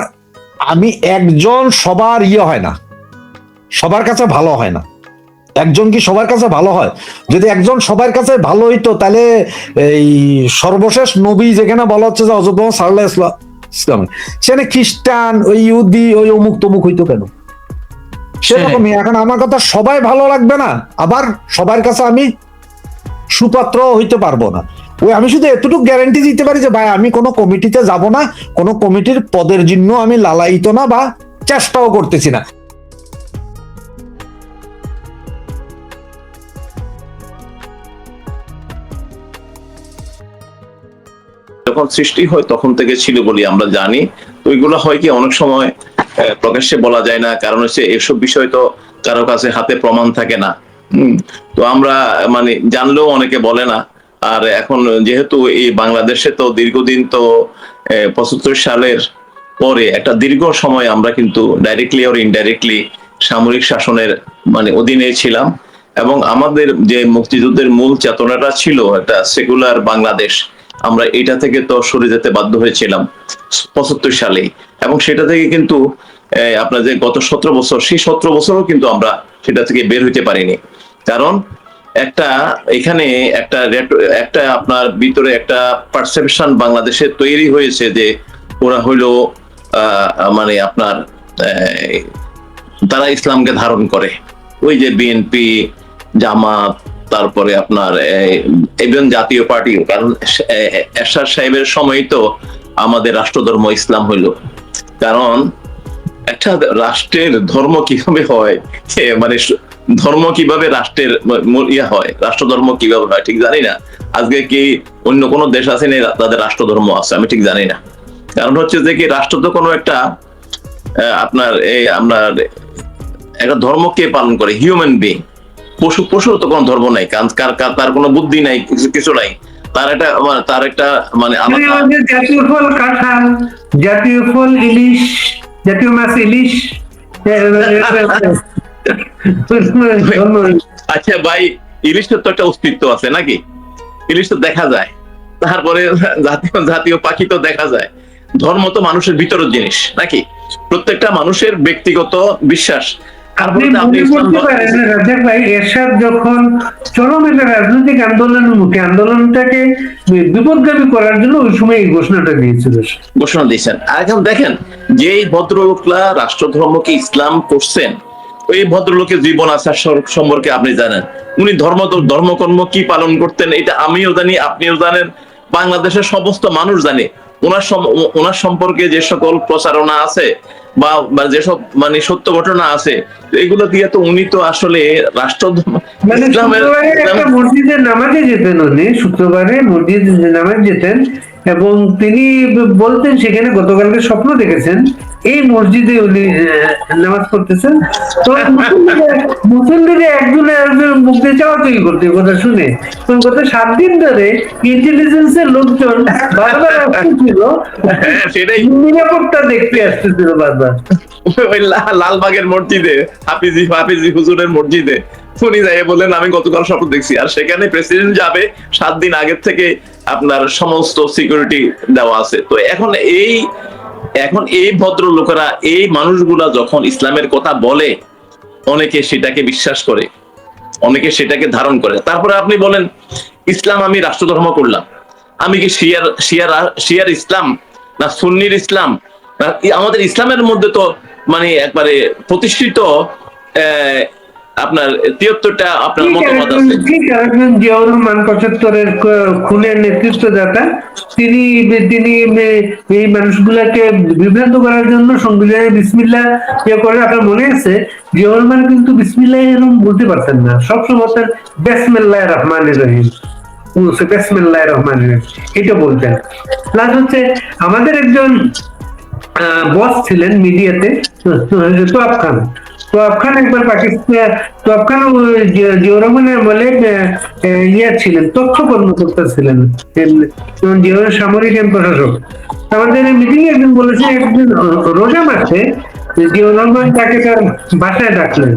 আমি একজন সবার হয় না, সবার কাছে ভালো হয় না। একজন কি সবার কাছে ভালো হয়? যদি একজন সবার কাছে ভালো হইতো, তাহলে এই সর্বশেষ নবী যেখানে বলা হচ্ছে যে হযরত মুহাম্মদ সাল্লাল্লাহু আলাইহি ওয়াসাল্লাম, সেখানে খ্রিস্টান, ওই ইহুদি, ওই অমুক তমুক হইতো কেন? সেরকমই এখন আমার কথা সবাই ভালো লাগবে না, আবার সবার কাছে আমি সুপাত্র হইতে পারবো না। ওই আমি শুধু এতটুকু গ্যারান্টি দিতে পারি যে ভাই আমি কোনো কমিটিতে যাব না, কোনো কমিটির পদের জন্য আমি লালায়িত না বা চেষ্টাও করতেছি না। যখন সৃষ্টি হয় তখন থেকে ছিল বলি আমরা জানি। তো ওইগুলো হয় কি অনেক সময় প্রকাশ্যে বলা যায় না, কারণ হচ্ছে এসব বিষয় তো কারো কাছে হাতে প্রমাণ থাকে না। তো আমরা মানে জানলেও অনেকে বলে না। আর এখন যেহেতু এই বাংলাদেশে তো দীর্ঘদিন তো 75 সালের পরে একটা দীর্ঘ সময় আমরা কিন্তু ডাইরেক্টলি আর ইনডাইরেক্টলি সামরিক শাসনের মানে অধীনে ছিলাম, এবং আমাদের যে মুক্তিযুদ্ধের মূল চেতনাটা ছিল একটা সেকুলার বাংলাদেশ, আমরা এটা থেকে তো সরে যেতে বাধ্য হয়েছিলাম 75 সালে। এবং সেটা থেকে কিন্তু আপনার যে গত 17 বছর, সেই 17 বছরও কিন্তু আমরা সেটা থেকে বের হইতে পারিনি। কারণ একটা এখানে একটা আপনার ভিতরে একটা পারসেপশন বাংলাদেশে তৈরি হয়েছে যে ওরা হইলো মানে আপনার তারা ইসলামকে ধারণ করে। ওই যে বিএনপি, জামাত, তারপরে আপনার even জাতীয় পার্টিও, কারণ এরশাদ সাহেবের সময় তো আমাদের রাষ্ট্রধর্ম ইসলাম হইলো। কারণ একটা রাষ্ট্রের ধর্ম কিভাবে হয়, মানে ধর্ম কিভাবে রাষ্ট্রের হয়, রাষ্ট্রধর্ম কিভাবে হয় ঠিক জানি না। আজকে কি অন্য কোনো দেশ আছে না তাদের রাষ্ট্রধর্ম আছে, আমি ঠিক জানি না। কারণ হচ্ছে যে কি রাষ্ট্র তো কোনো একটা আপনার আপনার একটা ধর্মকে পালন করে, হিউম্যান বিং। পশুর তো কোনো ধর্ম নাই, তার কোনো বুদ্ধি নাই, কিছু নাই, তার একটা মানে আমাদের জাতীয় ফল কাঁঠাল, জাতীয় ফল ইলিশ, জাতীয় মাছ ইলিশ। আচ্ছা ভাই, ইলিশের তো একটা অস্তিত্ব আছে নাকি? ইলিশ তো দেখা যায়, তারপরে জাতীয় পাখি তো দেখা যায়। ধর্ম তো মানুষের ভিতরের জিনিস নাকি? প্রত্যেকটা মানুষের ব্যক্তিগত বিশ্বাস। আপনি মনে করতে পারেন রাজ্জাক ভাই, এরশাদ যখন চরম একটা রাজনৈতিক আন্দোলনের মুখে আন্দোলনটাকে বিপদগামী করার জন্য ওই সময় এই ঘোষণাটা দিয়েছিল, ঘোষণা দিয়েছেন। আর এখন দেখেন, যে ভদ্রলোকরা রাষ্ট্রধর্মকে ইসলাম করছেন, ওই ভদ্রলোকের জীবন আচার সম্পর্কে আপনি জানেন। উনি ধর্মকর্ম কি পালন করতেন এটা আমিও জানি, আপনিও জানেন, বাংলাদেশের সমস্ত মানুষ জানে। ওনার সম্পর্কে যে সকল প্রচারণা আছে বা যেসব মানে সত্য ঘটনা আছে, এগুলো দিয়ে তো উনি তো আসলে মসজিদে নামাজে যেতেন, উনি শুক্রবারে মসজিদে নামাজ যেতেন এবং তিনি বলতেন সেখানে গতকালকে স্বপ্ন দেখেছেন এই মসজিদে উনি নামাজ পড়তেছেন। তো মুসল্লিরা একজন মুখ দিয়ে চাওয়া তৈরি করতে কথা শুনে গত 7 দিন ধরে ইন্টেলিজেন্সের লোকজন বারবার আসতেছিল, সেটাই নিরাপত্তা দেখতে আসতেছিল বারবার। ওই লালবাগের মসজিদে হাফিজি হুজুরের মসজিদে উনি যাই বলেন আমি গতকাল স্বপ্ন দেখছি, আর সেখানে প্রেসিডেন্ট যাবে 7 দিন আগের থেকে আপনার সমস্ত সিকিউরিটি দেওয়া আছে। তো এখন এই ভদ্রলোকেরা, এই মানুষগুলা যখন ইসলামের কথা বলে, অনেকে সেটাকে বিশ্বাস করে, অনেকে সেটাকে ধারণ করে। তারপরে আপনি বলেন ইসলাম আমি রাষ্ট্রধর্ম করলাম, আমি কি শিয়ার ইসলাম না সুন্নির ইসলাম? আমাদের ইসলামের মধ্যে তো মানে একবারে প্রতিষ্ঠিত আপনার 73টা আপনার মতামত আছে। ঠিক একজন জিয়াউর রহমান 75-এর খুনের নেতৃত্বদাতা, তিনি তিনি এই মানুষগুলাকে বিভ্রান্ত করার জন্য সংবিধানে বিসমিল্লাহ করে। আপনার মনে আছে জিয়াউর রহমান কিন্তু বিসমিল্লাহ এরকম বলতে পারতেন না, সবসময় তার বিসমিল্লাহির রহমানির রহিম, বিসমিল্লাহির রহমানির রহিম এটা বলতেন। প্লাস হচ্ছে আমাদের একজন বস ছিলেন মিডিয়াতে, তোয়াব খান। তোয়াব খান একবার পাকিস্তান, তোয়াব খান জিয়াউর রহমানের বলে ইয়ে ছিলেন, তথ্য কর্মকর্তা ছিলেন, জিয়াউর সামরিক প্রশাসক। আমাদের মিটিং একদিন বলেছে, একদিন রোজা মাসে জিয়াউর রহমান তাকে তার বাসায় ডাকলেন,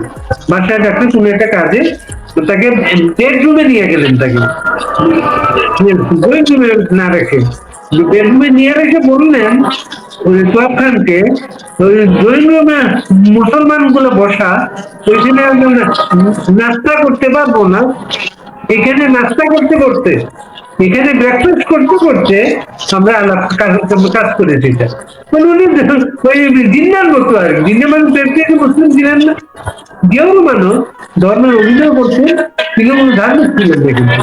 কোনো একটা কাজে, তাকে বেডরুমে নিয়ে গেলেন, তাকে বেডরুমে না রেখে বেডরুমে নিয়ে রেখে বললেন তোয়াব খানকে, ওই ড্রয়িং রুমে মুসলমান গুলো বসা, ওইখানে একজন নাস্তা করতে পারবো না, এখানে নাস্তা করতে করতে, এখানে ব্রেকফাস্ট করতে করতে আমরা কাজ করেছি। এটা মানে উনি ওই জিন্নার মতো আর কি, জিন্না মানুষ মুসলিম ছিলেন না, জিয়াউর মানুষ ধর্মের অভিনয় করতে, তিনি কোনো ধার্মিক ছিলেন না কিন্তু।